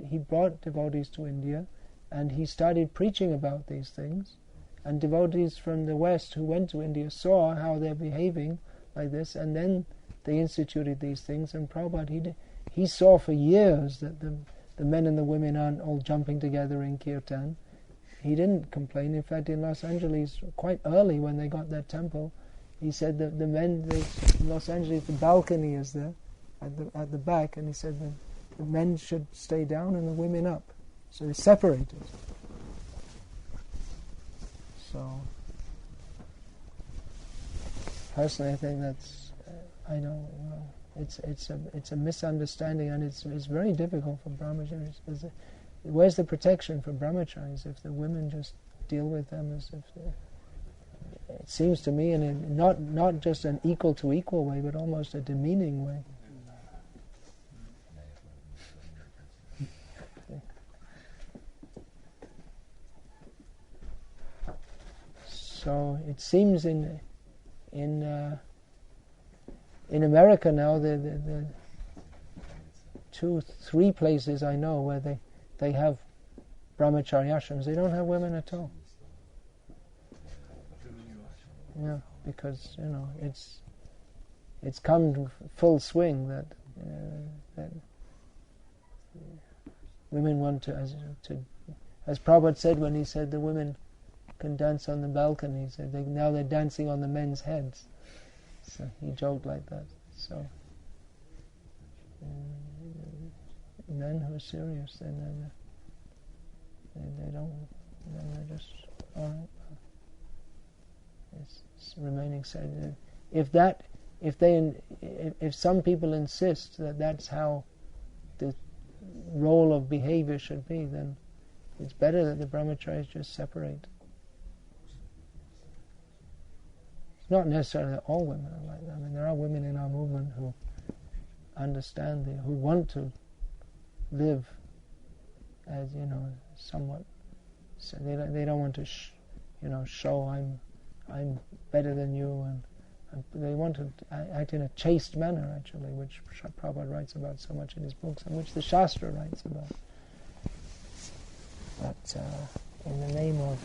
he brought devotees to India, and he started preaching about these things, and devotees from the West who went to India saw how they're behaving like this, and then they instituted these things. And Prabhupada, he saw for years that the men and the women aren't all jumping together in kirtan. He didn't complain. In fact, in Los Angeles, quite early when they got that temple, he said that the men, in Los Angeles, the balcony is there at the back, and he said that the men should stay down and the women up. So they separated. So, personally, I think that's, it's a misunderstanding, and it's very difficult for brahmacharis. Where's the protection for brahmacharis if the women just deal with them as if it seems to me, in a not just an equal to equal way, but almost a demeaning way. So it seems in America now, the 2-3 places I know where they have brahmachari ashrams, they don't have women at all. Yeah, because it's come to full swing that women want to, as Prabhupada said when he said the women can dance on the balcony, he said now they're dancing on the men's heads. So he joked like that. So men who are serious, then they don't. Then they're just all right. It's remaining sad. If some people insist that that's how the role of behavior should be, then it's better that the brahmacharis just separate. It's not necessarily that all women are like that. I mean, there are women in our movement who understand who want to live as somewhat. So they don't want to show I'm better than you, and they want to act in a chaste manner, actually, which Prabhupada writes about so much in his books, and which the Shastra writes about. But in the name of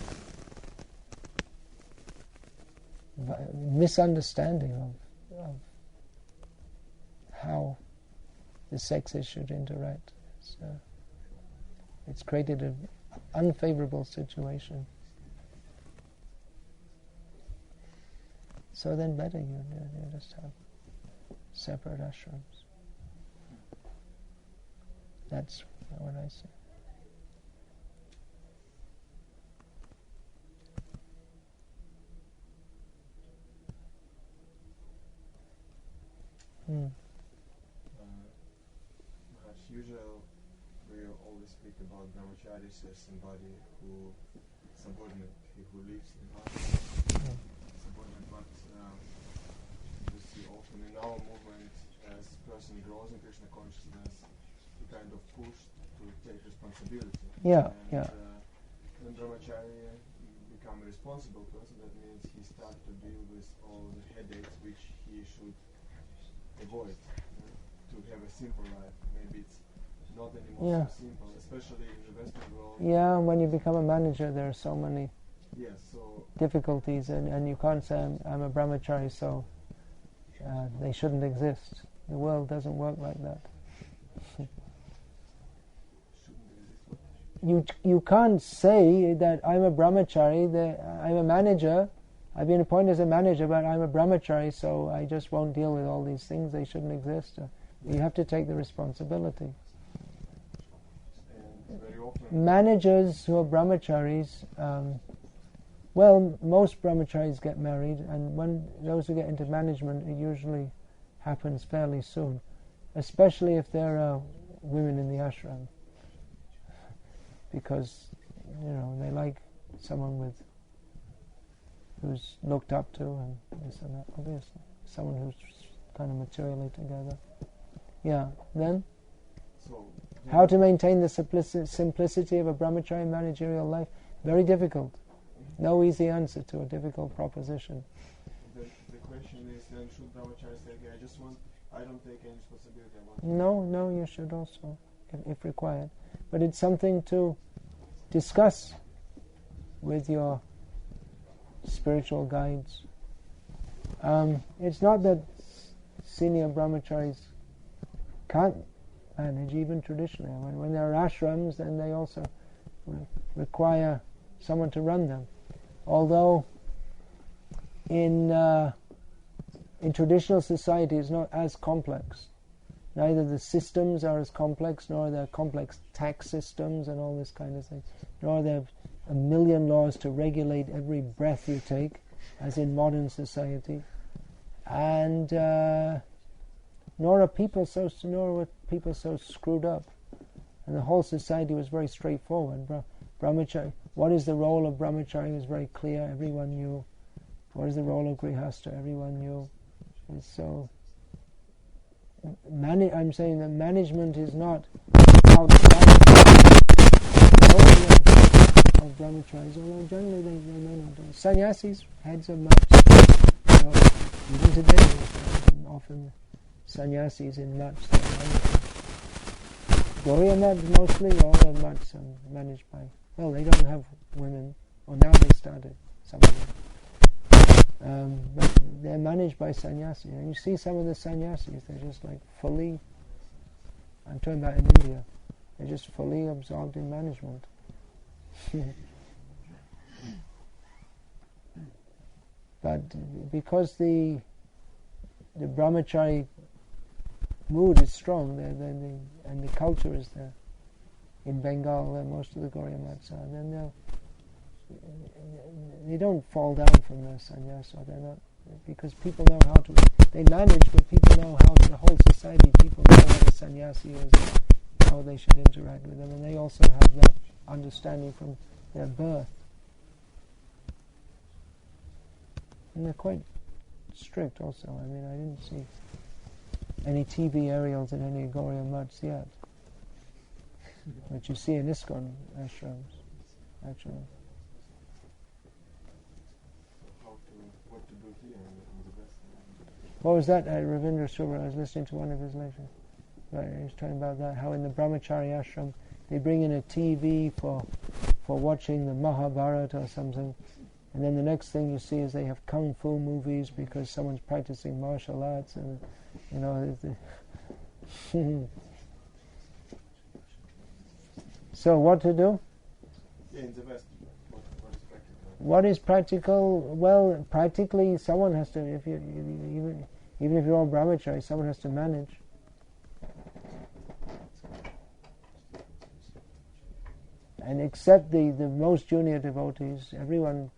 misunderstanding of how the sexes should interact, it's created an unfavorable situation. So then better you just have separate ashrams. That's what I say. Usually we always speak about Brahmacharis as somebody who subordinate, who lives in house. Subordinate, but we see often in our movement, as person grows in Krishna consciousness, he kind of pushed to take responsibility. When Brahmachari become a responsible person, that means he starts to deal with all the headaches which he should avoid, to have a simple life. Maybe it's not anymore so simple, especially in the Western world. Yeah, when you become a manager, there are so many difficulties, and you can't say I'm a brahmachari, so they shouldn't exist. The world doesn't work like that. You can't say that I'm a brahmachari, I'm a manager, I've been appointed as a manager, but I'm a brahmachari, so I just won't deal with all these things, they shouldn't exist. You have to take the responsibility. Managers who are brahmacharis, most brahmacharis get married, and when those who get into management, it usually happens fairly soon, especially if there are women in the ashram, because they like someone who's looked up to, and this and that, obviously someone who's kind of materially together. Then how to maintain the simplicity of a brahmachari managerial life? Very difficult. No easy answer to a difficult proposition. The question is, then should brahmacharis say, I don't take any responsibility? No, you should also, if required. But it's something to discuss with your spiritual guides. It's not that senior brahmacharis can't manage, even traditionally. When there are ashrams, then they also require someone to run them. Although in traditional society it's not as complex. Neither the systems are as complex, nor are there complex tax systems and all this kind of thing, nor are there a million laws to regulate every breath you take, as in modern society. And nor are people so screwed up. And the whole society was very straightforward. Brahmachari, what is the role of brahmachari was very clear. Everyone knew what is the role of Grihastha? Everyone knew. It's so... I'm saying that management is not outside of brahmacharis, although generally they may not do. Sannyasis, heads of mutts. Even today, often sannyasis in mutts. Gauriya mutts mostly, all the mutts are managed by... Well, they don't have women. Well, now they started, some of them. But they're managed by sannyasis. And you see some of the sannyasis, they're just like fully... I'm talking about in India. They're just fully absorbed in management. But because the brahmachari mood is strong, and the culture is there. In Bengal, most of the Gauriya mutts are. Then they don't fall down from their sannyasa. They're not, because people know how to. They manage, but people know how the whole society. People know what a sannyasi is, how they should interact with them, and they also have that understanding from their birth. And they're quite strict also. I mean, I didn't see any TV aerials in any Gauriya mutts yet, which you see in ISKCON ashrams, actually. What to do here in the West? What was that, Ravindra Subra? I was listening to one of his lectures. Right, he was talking about that, how in the Brahmachari ashram they bring in a TV for watching the Mahabharata or something, and then the next thing you see is they have kung fu movies because someone's practicing martial arts, and you know. So what to do? Yeah, in the West, What is practical? Well, practically, someone has to. Even if you're all brahmachari, someone has to manage. And except the most junior devotees, everyone.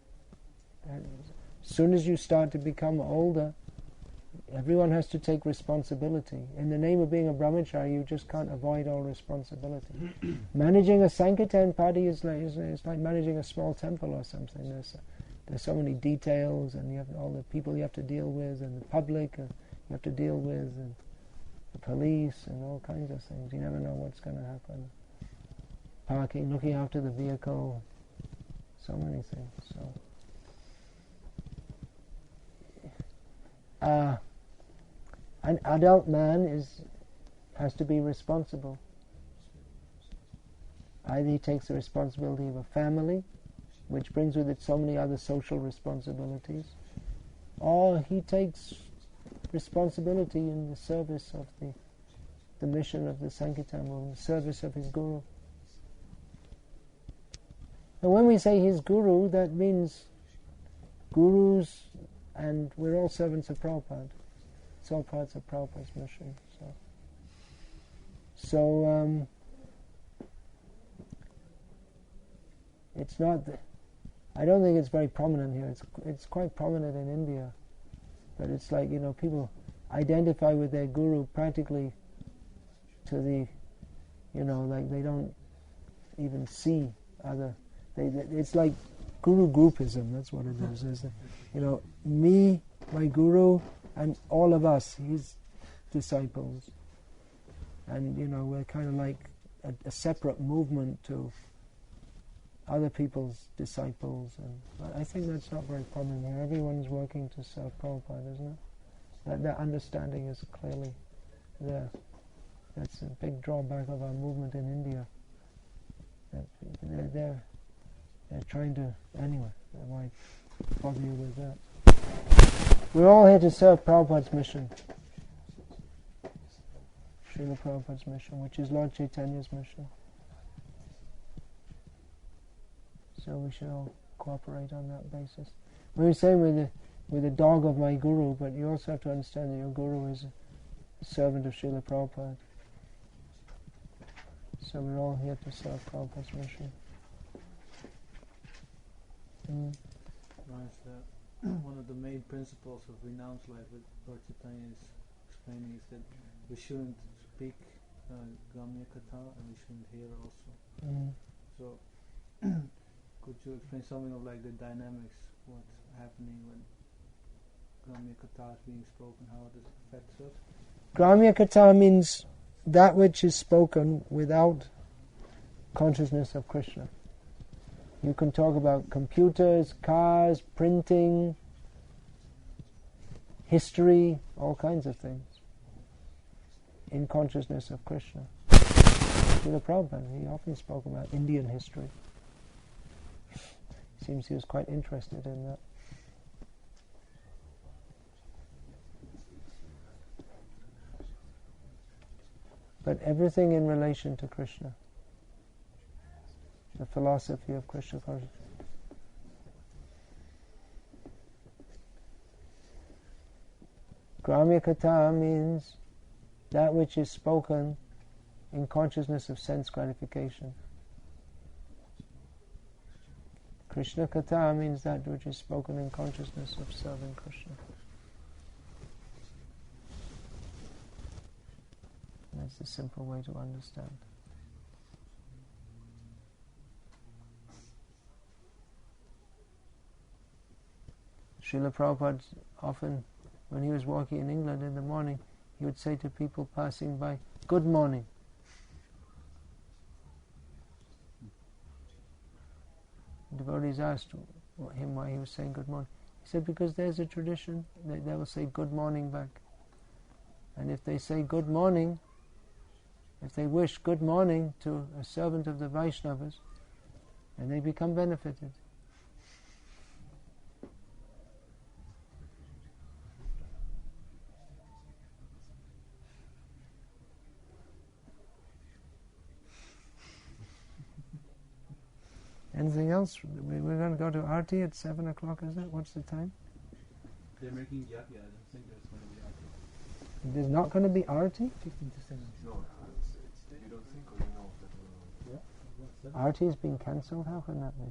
As soon as you start to become older, everyone has to take responsibility. In the name of being a brahmachari, you just can't avoid all responsibility. Managing a sankirtan party is like managing a small temple or something. There's so many details, and you have all the people you have to deal with, and the public you have to deal with, and the police, and all kinds of things. You never know what's going to happen. Parking, looking after the vehicle, so many things. So. An adult man has to be responsible. Either he takes the responsibility of a family, which brings with it so many other social responsibilities, or he takes responsibility in the service of the mission of the Sankirtan movement, the service of his guru. And when we say his guru, that means gurus, and we're all servants of Prabhupada. It's all parts of Prabhupada's mission. So it's not. I don't think it's very prominent here. It's quite prominent in India, but it's like, people identify with their guru practically to the, like they don't even see other. It's like guru groupism. That's what it is. Me, my guru, and all of us, his disciples. And, we're kind of like a separate movement to other people's disciples. And I think that's not very prominent here. Everyone's working to serve Prabhupada, isn't it? That understanding is clearly there. That's a big drawback of our movement in India. That they're trying to... Anyway, I might bother you with that. We're all here to serve Prabhupada's mission. Srila Prabhupada's mission, which is Lord Chaitanya's mission. So we should all cooperate on that basis. We were saying with the dog of my guru, but you also have to understand that your guru is a servant of Srila Prabhupada. So we're all here to serve Prabhupada's mission. One of the main principles of renounced life that Lord Chaitanya is explaining is that we shouldn't speak Gamya Katha, and we shouldn't hear also. So could you explain something of like the dynamics, what's happening when Brahmacari is being spoken, how does it affect us? Brahmacari means that which is spoken without consciousness of Krishna. You can talk about computers, cars, printing, history, all kinds of things in consciousness of Krishna. Srila Prabhupada, he often spoke about Indian history. Seems he was quite interested in that. But everything in relation to Krishna, the philosophy of Krishna consciousness. Brahmacari means that which is spoken in consciousness of sense gratification. Krishna Katha means that which is spoken in consciousness of serving Krishna. That's the simple way to understand. Srila Prabhupada often, when he was walking in England in the morning, he would say to people passing by, "Good morning." Devotees asked him why he was saying good morning. He said, because there's a tradition, they will say good morning back. And if they say good morning, if they wish good morning to a servant of the Vaishnavas, then they become benefited. Anything else? We're going to go to Arti at 7 o'clock, is it? What's the time? They're making yagya. I don't think there's going to be Arti. There's not going to be Arti? 15 to 7. No, you don't think or you know that Yeah. Arti's been cancelled? How can that be?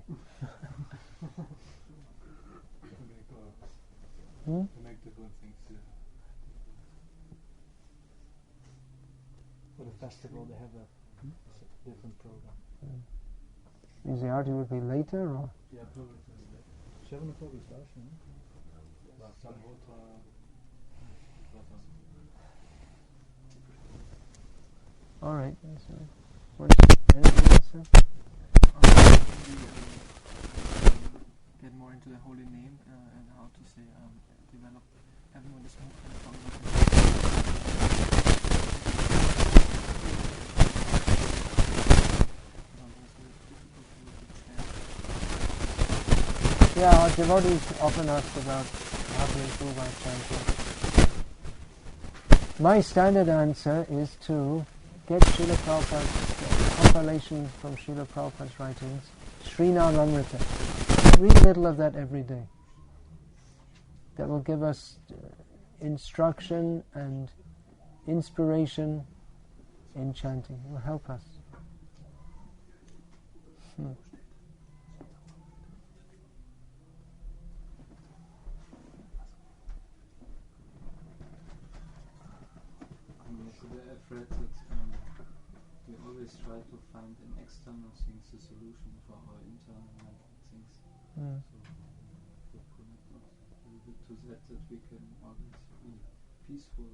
Make different things here. For the festival, they have a different program. Means the Arti would be later, or? Yeah, probably. 7 o'clock is last, no? All right. Anything else, sir? Get more into the holy name and how to say develop, have more this kind of Yeah, our devotees often ask about how to improve our chanting. My standard answer is to get Srila Prabhupada's compilation from Srila Prabhupada's writings, Srinamrita. Read a little of that every day. That will give us instruction and inspiration in chanting. It will help us. Afraid that we always try to find in external things the solution for our internal things. So we connect us a little bit to that we can always be peaceful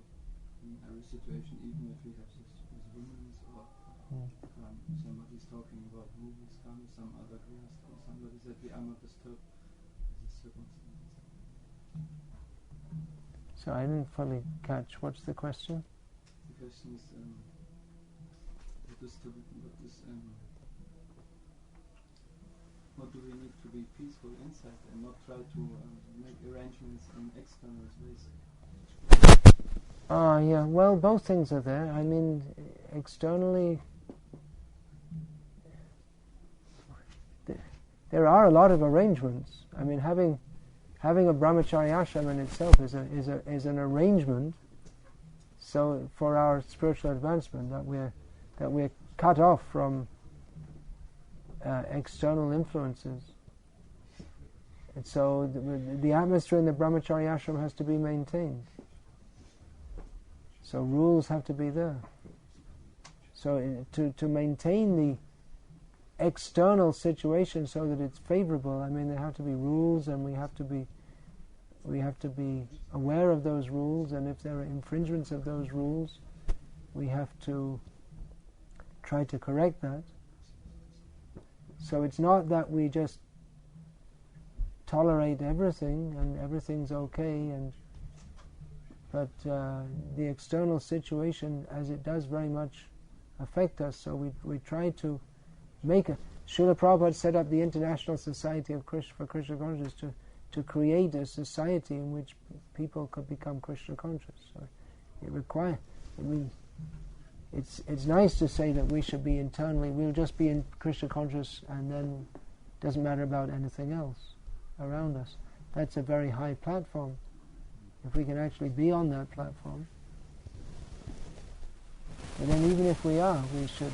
in every situation, even if we have this with women or somebody's talking about movies, some other guest or somebody that we are not disturbed with the circumstances. So I didn't fully catch. What's the question? The question is, what do we need to be peaceful inside and not try to make arrangements in external ways? Yeah, well, both things are there. I mean, externally, there are a lot of arrangements. I mean, having a brahmachari ashram in itself is an arrangement. So for our spiritual advancement, that we're cut off from external influences, and so the atmosphere in the brahmachari ashram has to be maintained. So rules have to be there. So to maintain the external situation so that it's favorable, I mean, there have to be rules, and we have to be We have to be aware of those rules, and if there are infringements of those rules, we have to try to correct that. So it's not that we just tolerate everything and everything's okay, but the external situation, as it does very much affect us, so we try to make a... Srila Prabhupada set up the International Society of for Krishna Consciousness to create a society in which people could become Krishna conscious. So it's nice to say that we should be internally, we'll just be in Krishna conscious and then it doesn't matter about anything else around us. That's a very high platform. If we can actually be on that platform. But then even if we are, we should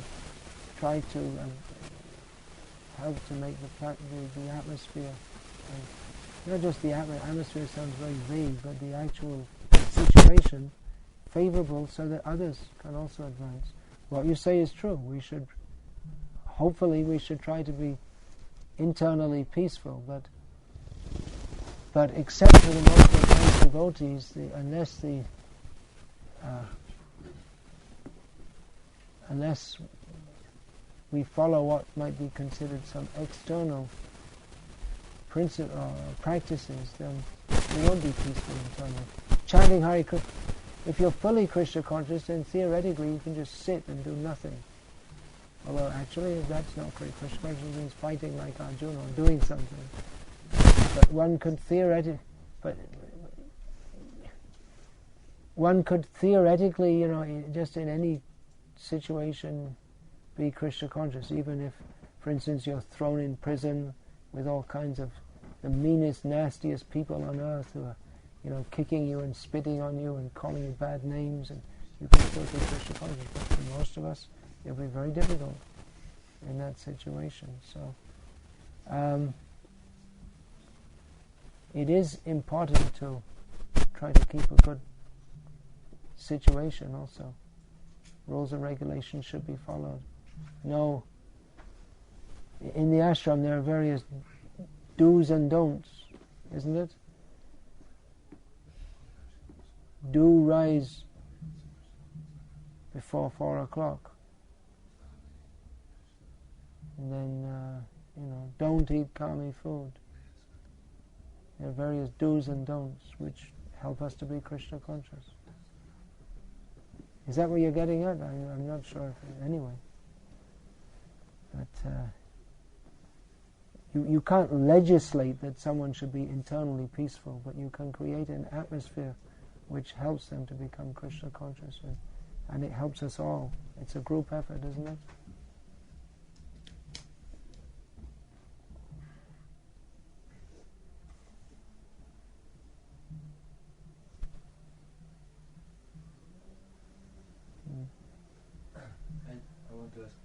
try to help to make the atmosphere, not just the atmosphere sounds very vague, but the actual situation favorable so that others can also advance. What you say is true. Hopefully we should try to be internally peaceful, but except for the most advanced devotees, unless we follow what might be considered some external principle or practices, then we won't be peaceful internally. Chanting Hare Krishna, if you're fully Krishna conscious, then theoretically you can just sit and do nothing. Although actually that's not Krishna consciousness, means fighting like Arjuna or doing something. But one could theoretically, just in any situation be Krishna conscious, even if, for instance, you're thrown in prison with all kinds of the meanest, nastiest people on earth who are, kicking you and spitting on you and calling you bad names, and you can still be Krishna conscious. But for most of us, it'll be very difficult in that situation. So, it is important to try to keep a good situation also. Rules and regulations should be followed. No, in the ashram there are various do's and don'ts, isn't it? Do rise before 4 o'clock. And then, don't eat kami food. There are various do's and don'ts which help us to be Krishna conscious. Is that what you're getting at? I'm not sure. Anyway. But you can't legislate that someone should be internally peaceful, but you can create an atmosphere which helps them to become Krishna conscious. And it helps us all. It's a group effort, isn't it? And I want to ask,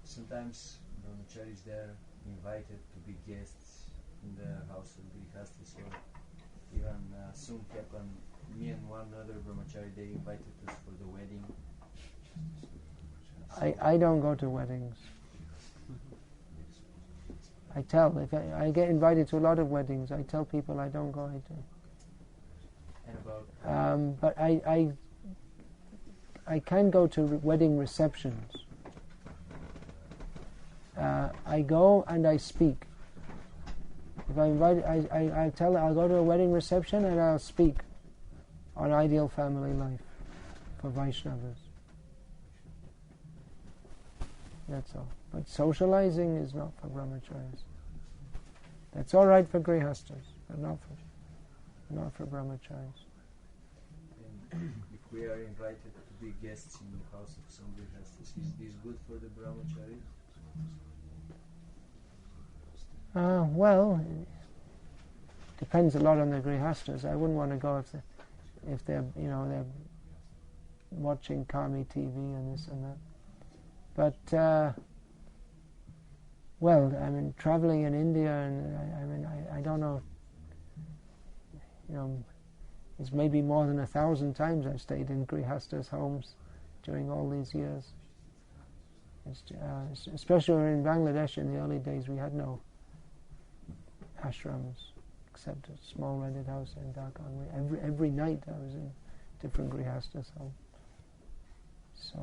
sometimes brahmacharis there invited to be guests in the house of Grihastas, or even soon happened, me and one other brahmachari, they invited us for the wedding. I don't go to weddings. I tell, if I get invited to a lot of weddings, I tell people I don't go. And about but I can go to wedding receptions. I go and I speak. If I'm invited, I'll go to a wedding reception and I'll speak on ideal family life for Vaishnavas. That's all. But socializing is not for brahmacharis. That's all right for grihastas, but not for brahmacharis. And if we are invited to be guests in the house of some grihastas, is this good for the brahmacharis? Well, it depends a lot on the grihastas. I wouldn't want to go if they're watching Kami TV and this and that. But well, I mean, traveling in India, and I don't know. It's maybe more than 1,000 times I've stayed in grihastas' homes during all these years. Especially in Bangladesh in the early days, we had no ashrams, except a small rented house in Darkan. Every night I was in different grihasthas' home. So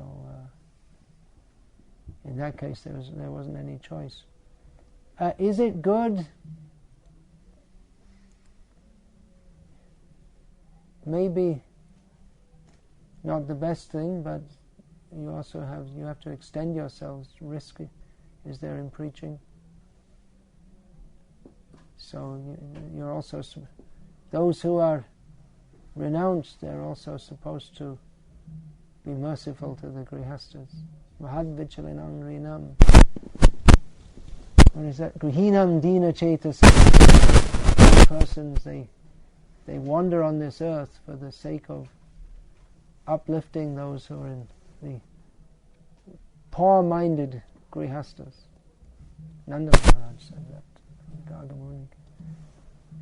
in that case there wasn't any choice. Is it good? Maybe not the best thing, but you also have to extend yourselves. Risk is there in preaching. So you're also those who are renounced. They're also supposed to be merciful to the grihasthas. Mahad vichalinam rinam. What is that? Grihinam dina chetas. Persons they wander on this earth for the sake of uplifting those who are in the poor-minded grihasthas. Nanda Maharaj said that from Gargamuni.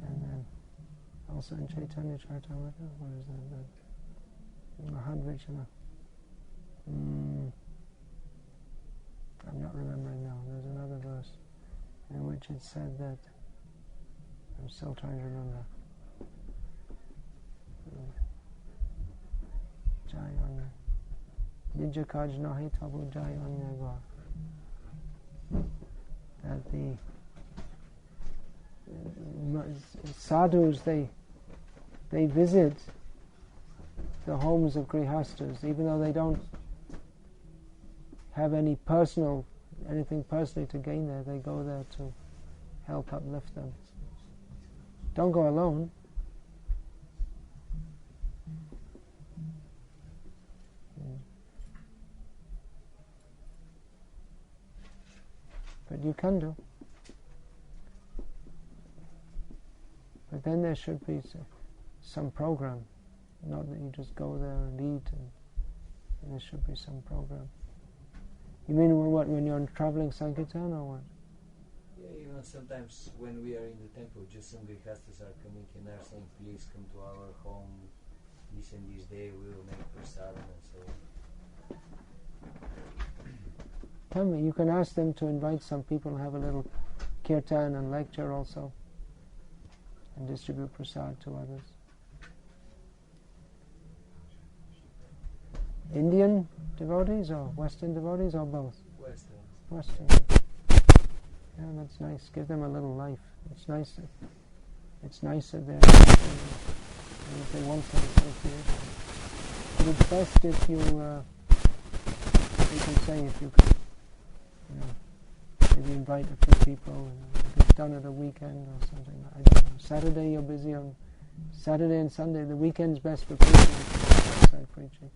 And then also in Chaitanya Charitamrita, what is that? Mahadvichala. I'm not remembering now. There's another verse in which it said that. I'm still trying to remember. Jayanya. Nijakaj nahi tabu jayanya gwa. That the sadhus, they visit the homes of grihasthas, even though they don't have anything personally to gain there. They go there to help uplift them. Don't go alone. But you can do. But then there should be some program, not that you just go there and eat. And there should be some program. You mean what, when you're traveling Sankirtan or what? Yeah, even sometimes when we are in the temple, just some grihasthas are coming and are saying, please come to our home this and this day, we will make prasadam and so on. Tell me, you can ask them to invite some people and have a little kirtan and lecture also, and distribute prasad to others. Indian devotees or Western devotees or both? Western. Yeah, that's nice. Give them a little life. It's nice that they're and if they want some association. But it's best if you can say if you can, maybe invite a few people and if it's done at a weekend or something. I don't know. Saturday you're busy on Saturday and Sunday. The weekend's best for preaching, outside preaching.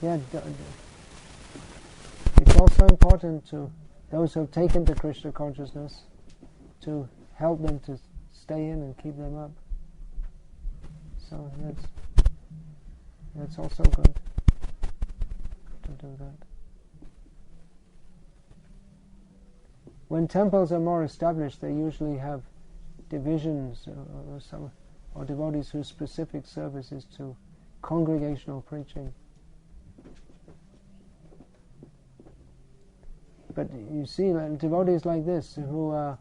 Yeah, it's also important to those who have taken to Krishna consciousness to help them to stay in and keep them up. So that's also good to do that. When temples are more established, they usually have divisions or devotees whose specific service is to congregational preaching. But you see, devotees like this who are,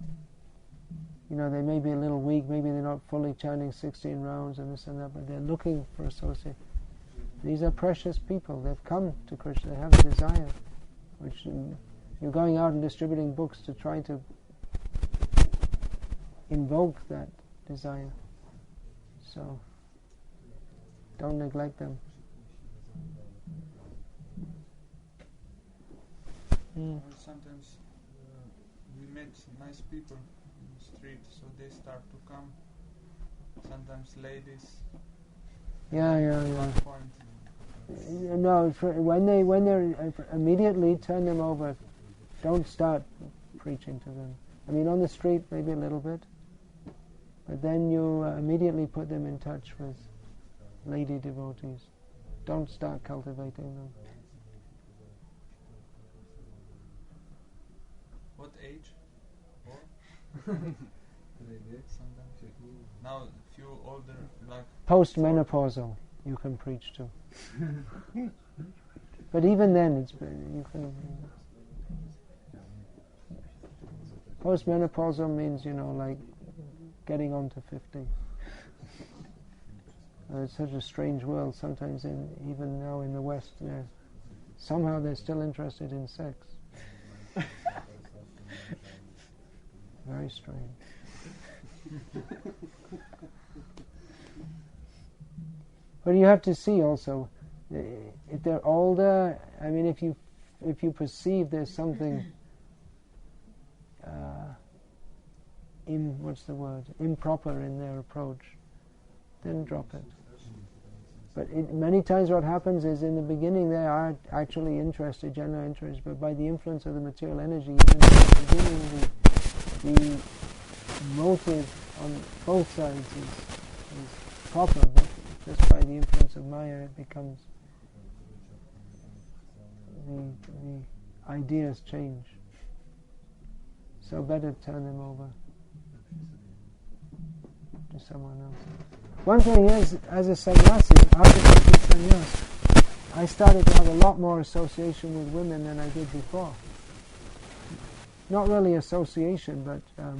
they may be a little weak, maybe they're not fully chanting 16 rounds and this and that, but they're looking for association. These are precious people. They've come to Krishna. They have a desire, which you're going out and distributing books to try to invoke that desire. So don't neglect them. Sometimes we meet nice people in the street, so they start to come. Sometimes ladies. Yeah. No, when they're immediately turn them over. Don't start preaching to them. I mean, on the street maybe a little bit, but then you immediately put them in touch with lady devotees. Don't start cultivating them. What age? Now, a few older, like post-menopausal, you can preach to. But even then, you can. Postmenopausal means, like getting on to 50. It's such a strange world. Sometimes, even now in the West, somehow they're still interested in sex. Very strange. But you have to see also, if they're older, if you perceive there's something improper in their approach, then drop it. But many times what happens is, in the beginning they are actually interested, genuine interest, but by the influence of the material energy, even in the beginning, the motive on both sides is proper, but just by the influence of Maya it becomes, the ideas change. So better turn them over to someone else. One thing is, as a sannyasi, after taking sannyas, I started to have a lot more association with women than I did before. Not really association, but a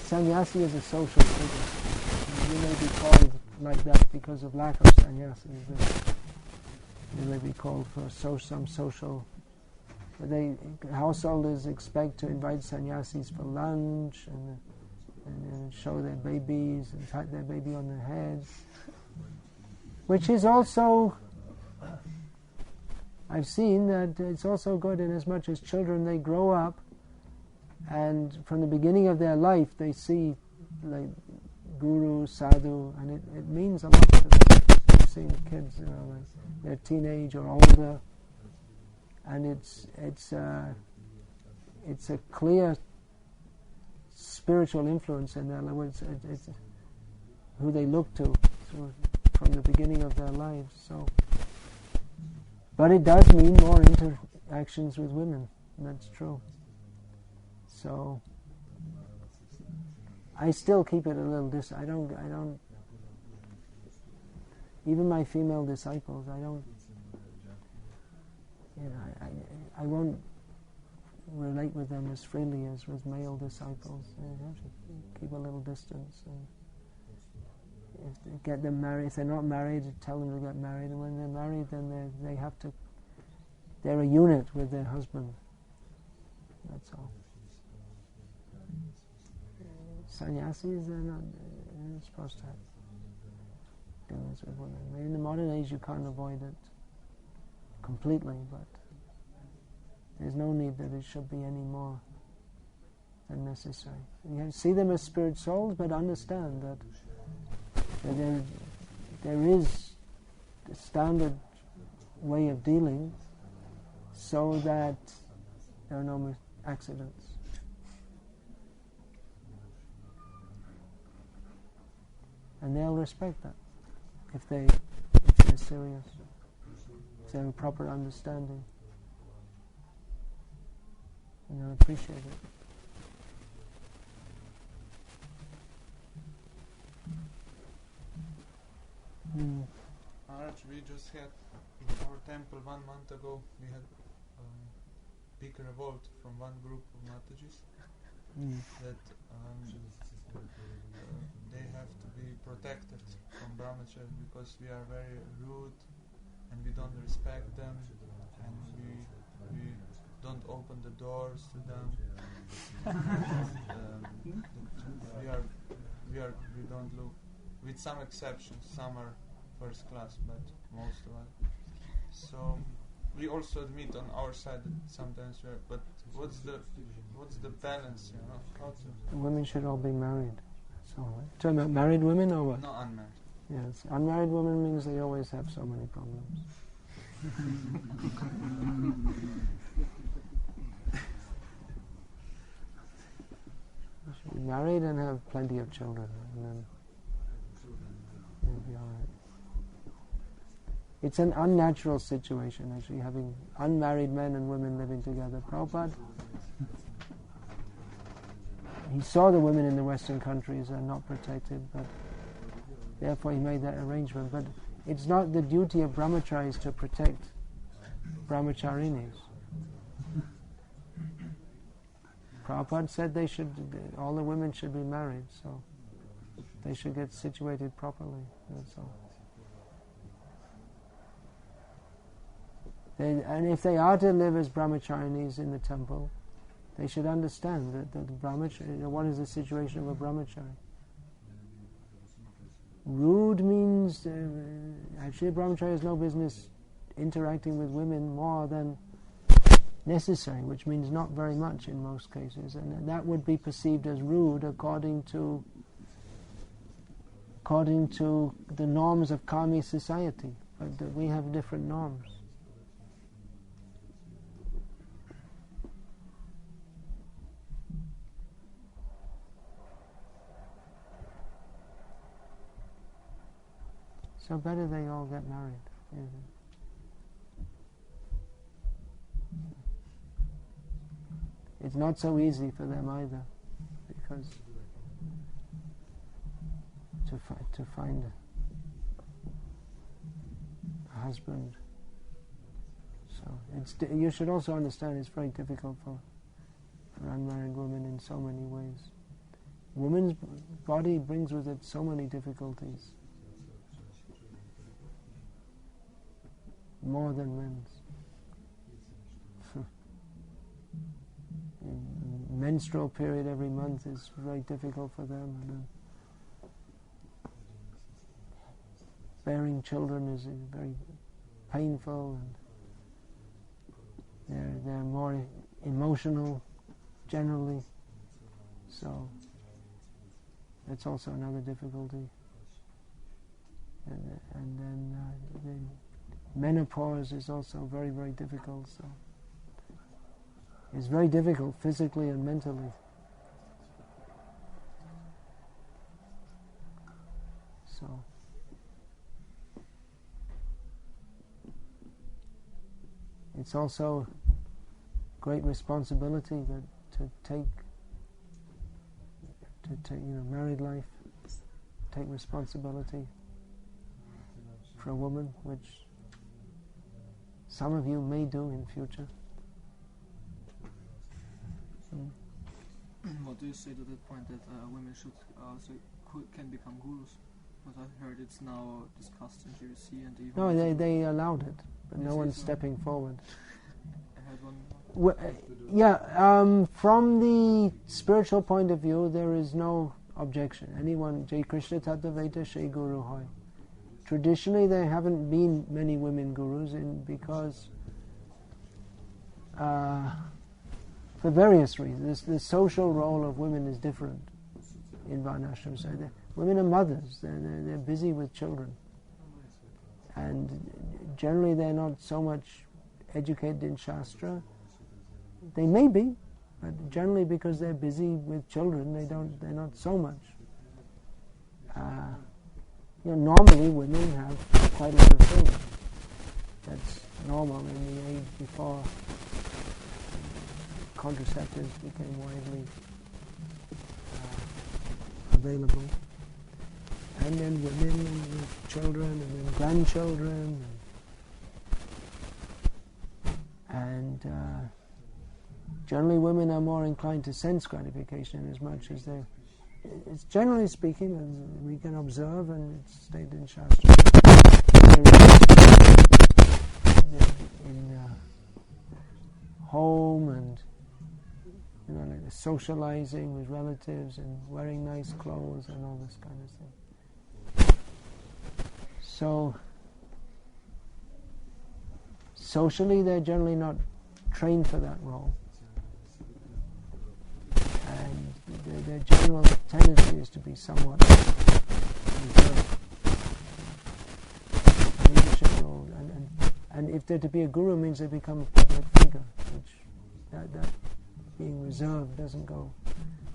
sannyasi is a social figure. You may be called like that because of lack of sannyasis. You may be called for some social. Householders expect to invite sannyasis for lunch and show their babies and pat their baby on their head, which is also, I've seen that it's also good in as much as children, they grow up and from the beginning of their life they see like guru, sadhu, and it means a lot to them. I've seen kids, like they're teenage or older, and it's a clear spiritual influence in their lives. It's who they look to from the beginning of their lives. So, but it does mean more interactions with women. That's true. So, I still keep it a little I don't. Even my female disciples, I don't. I won't relate with them as freely as with male disciples. You have to keep a little distance, and if they get them married, if they're not married, tell them to get married, and when they're married, then they have to. They're a unit with their husband. That's all. Sannyasis, they're not supposed to have dealings with women. Maybe in the modern age you can't avoid it completely, but there's no need that it should be any more than necessary. You have to see them as spirit souls, but understand that there is a standard way of dealing so that there are no accidents. And they'll respect that if they're serious, if they have a proper understanding. And they'll appreciate it. Maharaj, we just had in our temple 1 month ago, we had big revolt from one group of Matajis that they have to be protected from Brahmacharis because we are very rude and we don't respect them and we don't open the doors to them. We don't look, with some exceptions. Some are first class, but most of us. So we also admit on our side that sometimes we are. But what's the balance? How to? Women should all be married. So, talking about married women or what? No, unmarried. Yes, unmarried women means they always have so many problems. You should be married and have plenty of children, and then you'll be all right. It's an unnatural situation, actually, having unmarried men and women living together. Prabhupada, he saw the women in the Western countries are not protected, but therefore he made that arrangement. But it's not the duty of brahmacharis to protect brahmacharinis. Prabhupada said all the women should be married, so they should get situated properly. That's all. And if they are to live as brahmacharinis in the temple, they should understand that the brahmachari. What is the situation of a brahmachari? Rude means actually a brahmachari has no business interacting with women more than necessary, which means not very much in most cases, and that would be perceived as rude according to the norms of Kami society. But we have different norms. So better they all get married. It's not so easy for them either, because to find a husband. So you should also understand it's very difficult for unmarried women in so many ways. Woman's body brings with it so many difficulties, more than men's. Menstrual period every month is very difficult for them, and bearing children is very painful, and they're more emotional generally, so that's also another difficulty. And then the menopause is also very, very difficult. So it's very difficult physically and mentally. So it's also great responsibility to take married life, take responsibility for a woman, which some of you may do in future. What do you say to that point that women can become gurus? Because I heard it's now discussed in GVC and even... No, they allowed it, but no one's stepping forward. I had one... From the spiritual point of view, there is no objection. Anyone, Jai Krishna Tattvaita Shri Guru Hoy. Traditionally, there haven't been many women gurus because for various reasons. The social role of women is different in Varnashram. So women are mothers. They're busy with children, and generally they're not so much educated in Shastra. They may be, but generally because they're busy with children, they're not so much. Normally women have quite a lot of children. That's normal in the age before contraceptives became widely available. And then women with children, and then grandchildren, and generally women are more inclined to sense gratification as much as it's generally speaking, as we can observe, and it's stated in Shastra, in home and like socializing with relatives and wearing nice clothes and all this kind of thing. So socially they're generally not trained for that role. And their general tendency is to be somewhat reserved. Leadership role, and if they're to be a guru means they become a public figure, which that being reserved doesn't go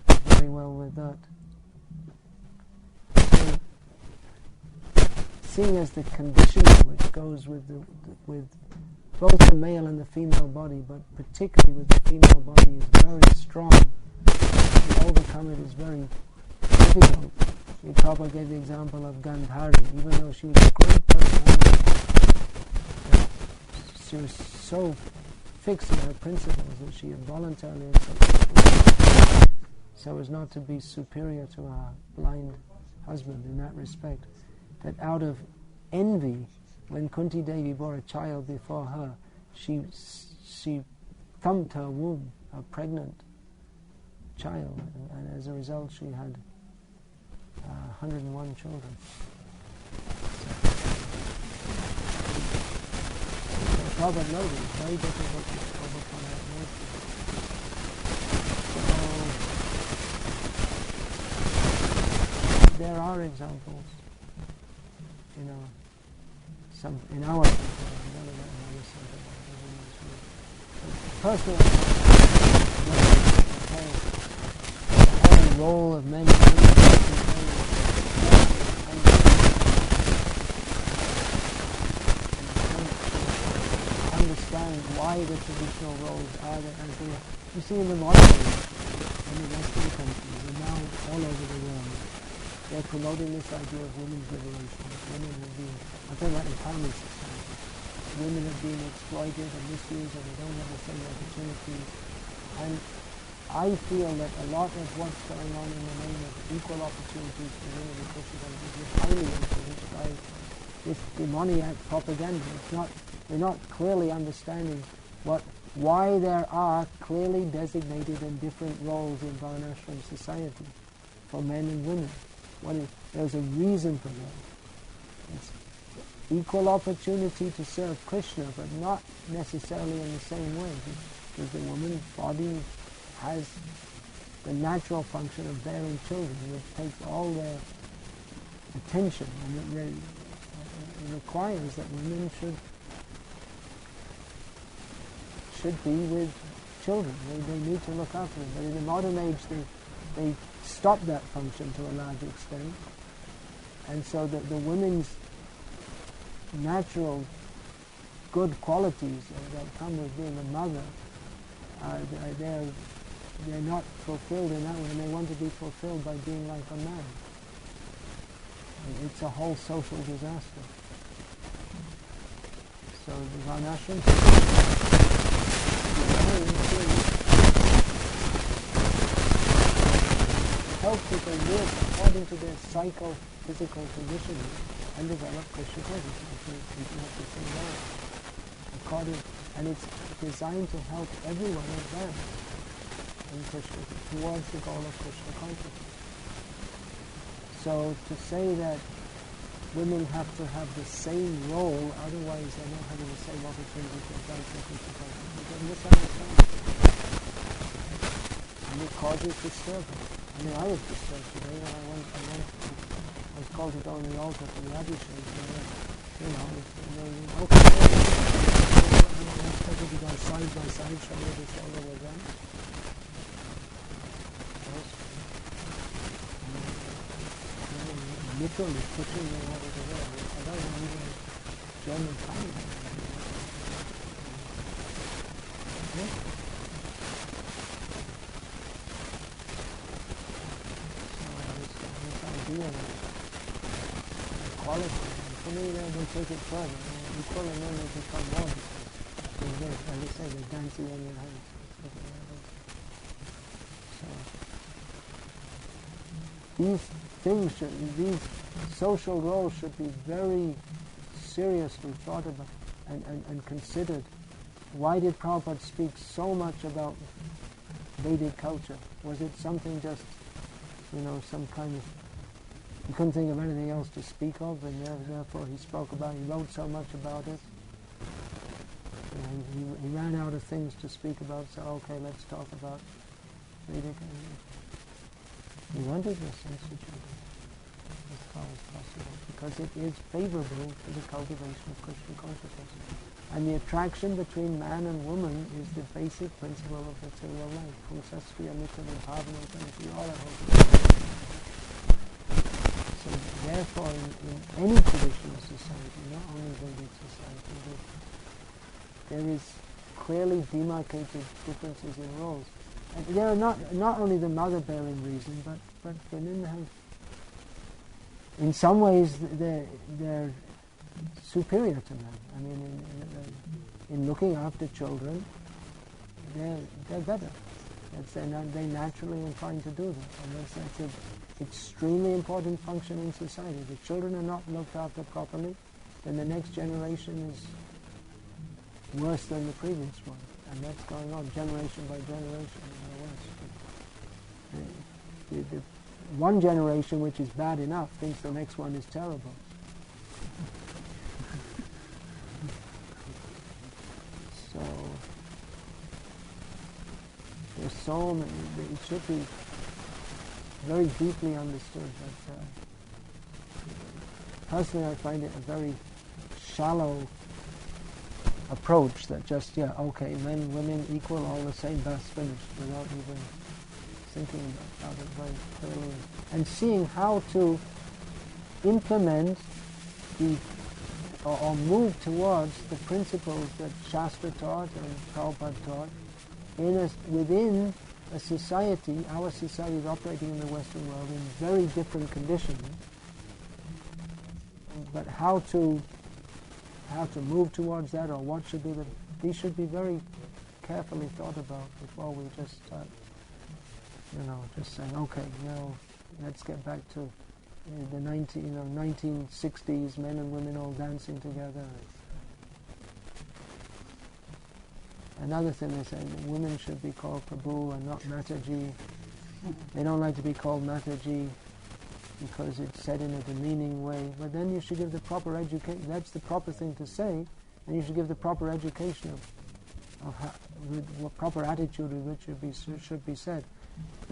very well with that. So, seeing as the conditioning which goes with both the male and the female body, but particularly with the female body, is very strong. To overcome it is very difficult. Prabhupada gave the example of Gandhari. Even though she was a great personality, she was so fixed in her principles that she involuntarily accepted so as not to be superior to her blind husband in that respect. That out of envy, when Kunti Devi bore a child before her, she thumped her womb, a pregnant child, and as a result she had 101 children. So Prabhupada noted it's very difficult to overcome that nature. So there are examples, some in our personal the whole role of men and women understand why the traditional roles are as they are. You see in the monasteries in the Western countries and now all over the world, they're promoting this idea of women's liberation. Women are being, I'm talking about empowerment society. Women are being exploited and misused and they don't have the same opportunities. And I feel that a lot of what's going on in the name of equal opportunities for women in Krishna consciousness is highly influenced by this demoniac propaganda. We're not clearly understanding why there are clearly designated and different roles in Varnashram society for men and women. There's a reason for that. It's equal opportunity to serve Krishna, but not necessarily in the same way, because the woman's body has the natural function of bearing children, which takes all their attention, and it requires that women should be with children. They need to look after them. But in the modern age, they stop that function to a large extent, and so the women's natural good qualities that come with being a mother, they're not fulfilled in that way, and they want to be fulfilled by being like a man. It's a whole social disaster. So the Varnashram help people live according to their psycho-physical conditioning and develop Krishna consciousness. People have the same role. And it's designed to help everyone advance in Krishna, towards the goal of Krishna consciousness. So to say that women have to have the same role, otherwise they're not having the same opportunity to advance in Krishna consciousness, is a misunderstanding. And it causes disturbance. I mean, I was disturbed today when I was called to go on the altar for the Abhishek. Okay, let's take it on side by side, shoulder to shoulder with them. Literally pushing me out of the way. I don't even German time. Equality. For me, they take it further. Equal and then they become more. As I say, they're dancing on your hands. So these things, these social roles should be very seriously thought about and considered. Why did Prabhupada speak so much about Vedic culture? Was it something just, some kind of, he couldn't think of anything else to speak of, and therefore he wrote so much about it. He ran out of things to speak about, so okay, let's talk about Vedic. He wanted this institute as far as possible, because it is favorable to the cultivation of Krishna consciousness. And the attraction between man and woman is the basic principle of material life. So therefore, in any traditional society, not only Vedic society, there is clearly demarcated differences in roles. And there are not only the mother-bearing reason, but women have, in some ways, they're superior to men. I mean, in looking after children, they're better. They naturally are inclined to do that. And that's an extremely important function in society. If the children are not looked after properly, then the next generation is worse than the previous one. And that's going on generation by generation in the West. The one generation which is bad enough thinks the next one is terrible. So there's so many, it should be very deeply understood. But personally I find it a very shallow approach that just, okay, men, women equal, all the same, that's finished, without even thinking about it very clearly. And seeing how to implement or move towards the principles that Shastra taught and Prabhupada taught within a society. Our society is operating in the Western world in very different conditions. But how to move towards that, or what should be these should be very carefully thought about before we just start, just saying, okay, let's get back to the 1960s, men and women all dancing together. Another thing they say, women should be called Prabhu and not Mataji. They don't like to be called Mataji because it's said in a demeaning way. But then you should give the proper education. That's the proper thing to say, and you should give the proper education with what proper attitude with which should be said.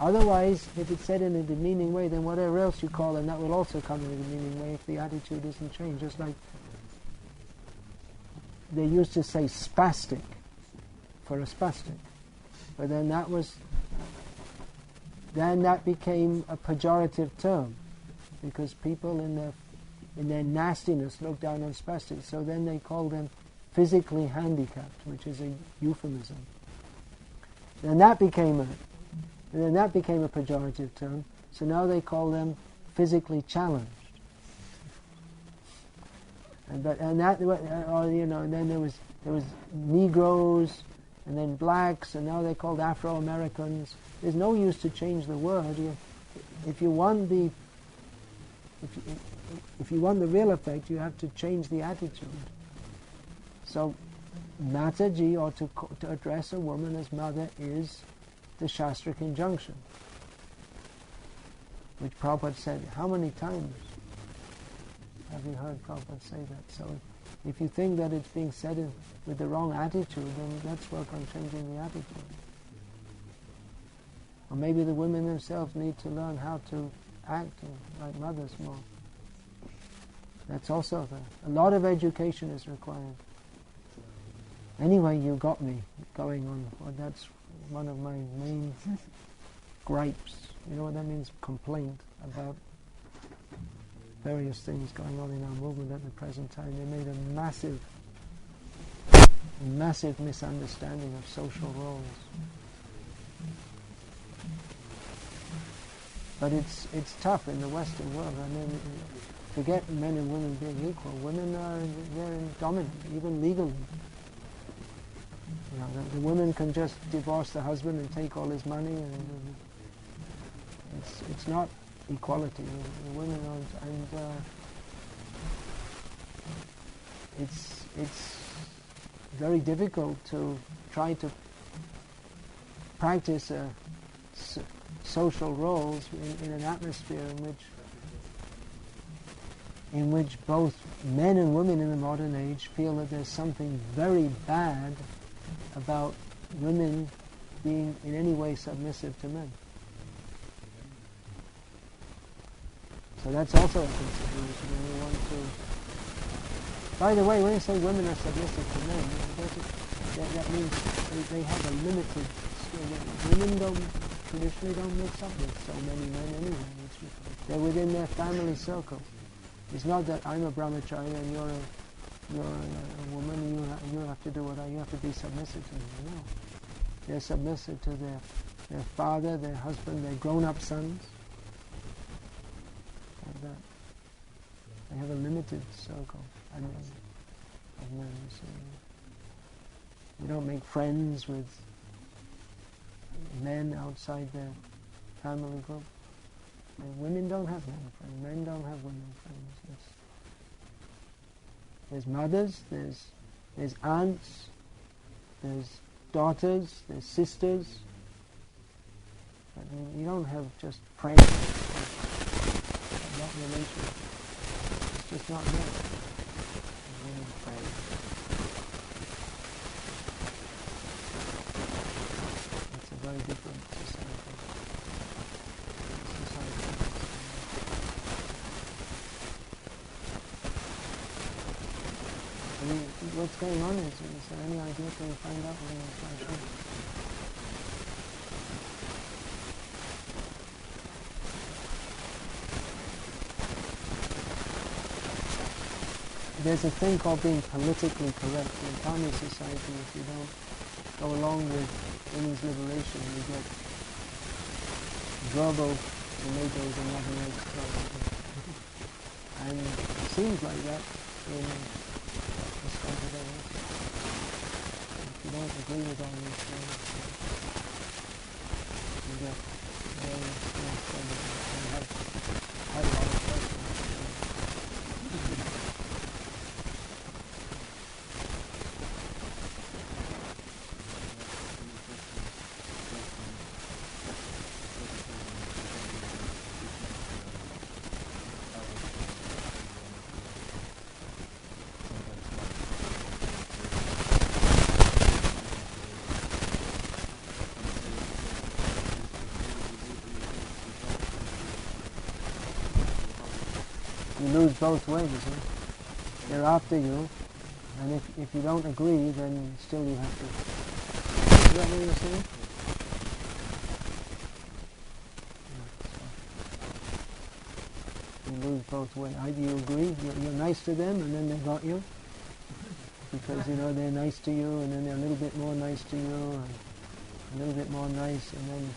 Otherwise, if it's said in a demeaning way, then whatever else you call them, that will also come in a demeaning way if the attitude isn't changed. Just like they used to say spastic for a spastic, but then that became a pejorative term because people in their nastiness looked down on spastics. So then they called them physically handicapped, which is a euphemism. Then that became a pejorative term. So now they call them physically challenged. And then there was Negroes, and then blacks, and now they're called Afro-Americans. There's no use to change the word. If you want the real effect, you have to change the attitude. So, Mataji, or to address a woman as mother, is the Shastric injunction, which Prabhupada said. How many times have you heard Prabhupada say that? So, if you think that it's being said with the wrong attitude, then let's work on changing the attitude. Or maybe the women themselves need to learn how to act like mothers more. That's also a lot of education is required. Anyway, you got me going on. Well, that's one of my main gripes. You know what that means? Complaint about various things going on in our movement at the present time. They made a massive misunderstanding of social roles. But it's tough in the Western world. I mean, forget men and women being equal. Women they're dominant, even legally. The women can just divorce the husband and take all his money, and it's not equality. The women aren't, and it's very difficult to try to practice social roles in an atmosphere in which both men and women in the modern age feel that there's something very bad about women being in any way submissive to men. So that's also a consideration when you want to... By the way, when you say women are submissive to men, that means they have a limited skill. Women traditionally don't mix up with so many men anyway. They're within their family circle. It's not that I'm a Brahmacari and you're a woman and you have to do what you have to be submissive to me. No. They're submissive to their father, their husband, their grown-up sons. Like that. They have a limited circle. Of men. So you don't make friends with men outside their family group. And women don't have men friends. Men don't have women friends. There's mothers, there's aunts, there's daughters, there's sisters. But you don't have just friends. That relation, it's just not there. Women friends. It's a very different society. What's going on is there any idea? Can you find out when it's going to show? There's a thing called being politically correct. In Kami society, if you don't go along with women's liberation, you get verbal tomatoes and nothing else. And it seems like that in this country there also. If you don't agree with all these things, you get very and have quite a lot of questions. You lose both ways, they're after you, and if you don't agree, then still you have to. Is that what you're saying? You lose both ways. Either you agree, you're nice to them, and then they got you, because they're nice to you, and then they're a little bit more nice to you, and a little bit more nice, and then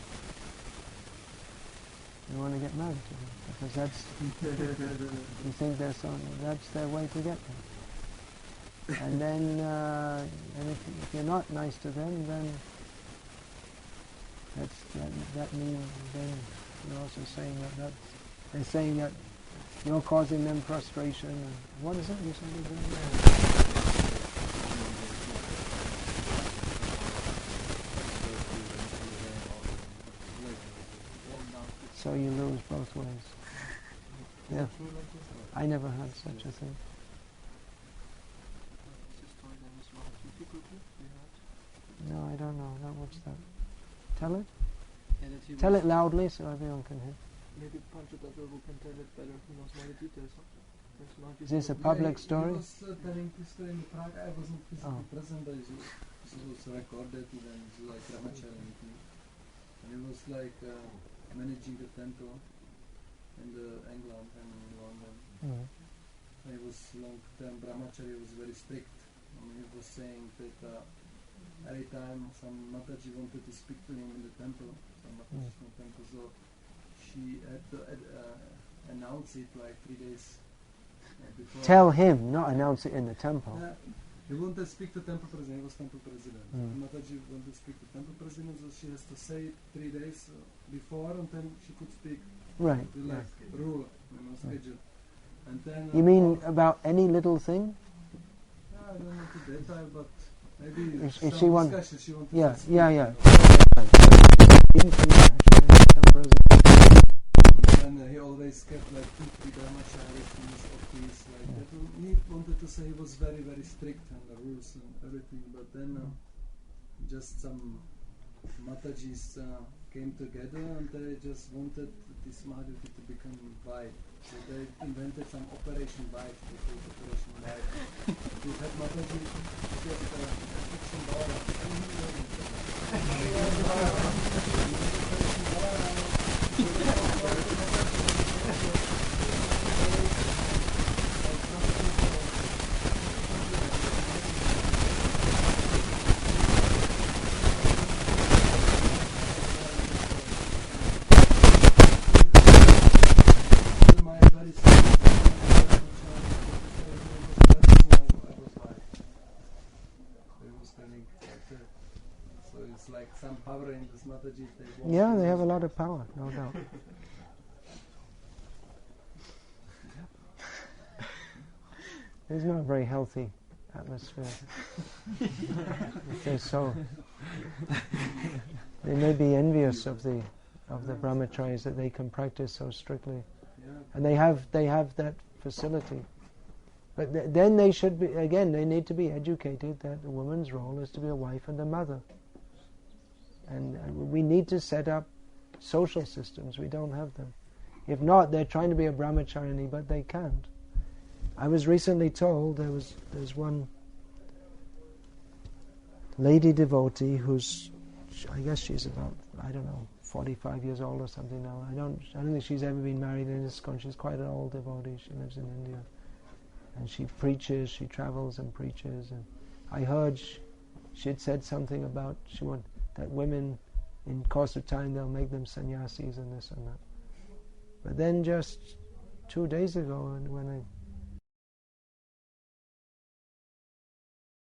you want to get married to them. Because that's, you think that's their way to get them. And then, and if you're not nice to them, then that means then you're also saying that they're saying that you're causing them frustration. And what is it you said? So you lose both ways. Yeah. I never had such a thing. No, I don't know. What's that? Tell it? Yeah, tell it loudly so everyone can hear. Maybe Panchatattva can tell it better. He knows more the details. Is this a public story? He was telling this story in Prague. I wasn't physically present, but it was recorded and then it was like Brahmacaris meeting. And it was like managing the temple in England and in London. Mm-hmm. And it was long-term Brahmacharya was very strict. I mean, he was saying that every time some Mataji wanted to speak to him in the temple, some Mataji from the temple, so she had to announce it like 3 days before. Tell him, not announce it in the temple. He wanted to speak to temple president, he was temple president. Mataji wanted to speak to temple president, so she has to say it 3 days before, and then she could speak. Right. Like rule, schedule. And then, you mean about any little thing? I don't know the detail, but maybe if some she wanted. discussion she wanted Yeah, to speak. yeah. And he always kept like 2-3 Brahmacharis in his office, like that. He wanted to say he was very, very strict on the rules and everything, but then just some Matajis came together and they just wanted this Mahajuti to become white. So they invented some Operation White, they called Operation White. We had Mataji just fixing So it's like some power in this Mataji. Yeah, they have a lot of power, no doubt. It's not a very healthy atmosphere. If they're so, they may be envious of the brahmacharis that they can practice so strictly, and they have that facility. But then they should be, again, they need to be educated that a woman's role is to be a wife and a mother. And we need to set up social systems. We don't have them. If not, they're trying to be a brahmacharini, but they can't. I was recently told there's one lady devotee who's, I guess she's about, 45 years old or something now. I don't think she's ever been married in ISKCON. She's quite an old devotee. She lives in India. And she preaches, she travels and preaches. And I heard she had said something about that women, in course of time, they'll make them sannyasis and this and that. But then just 2 days ago, and when I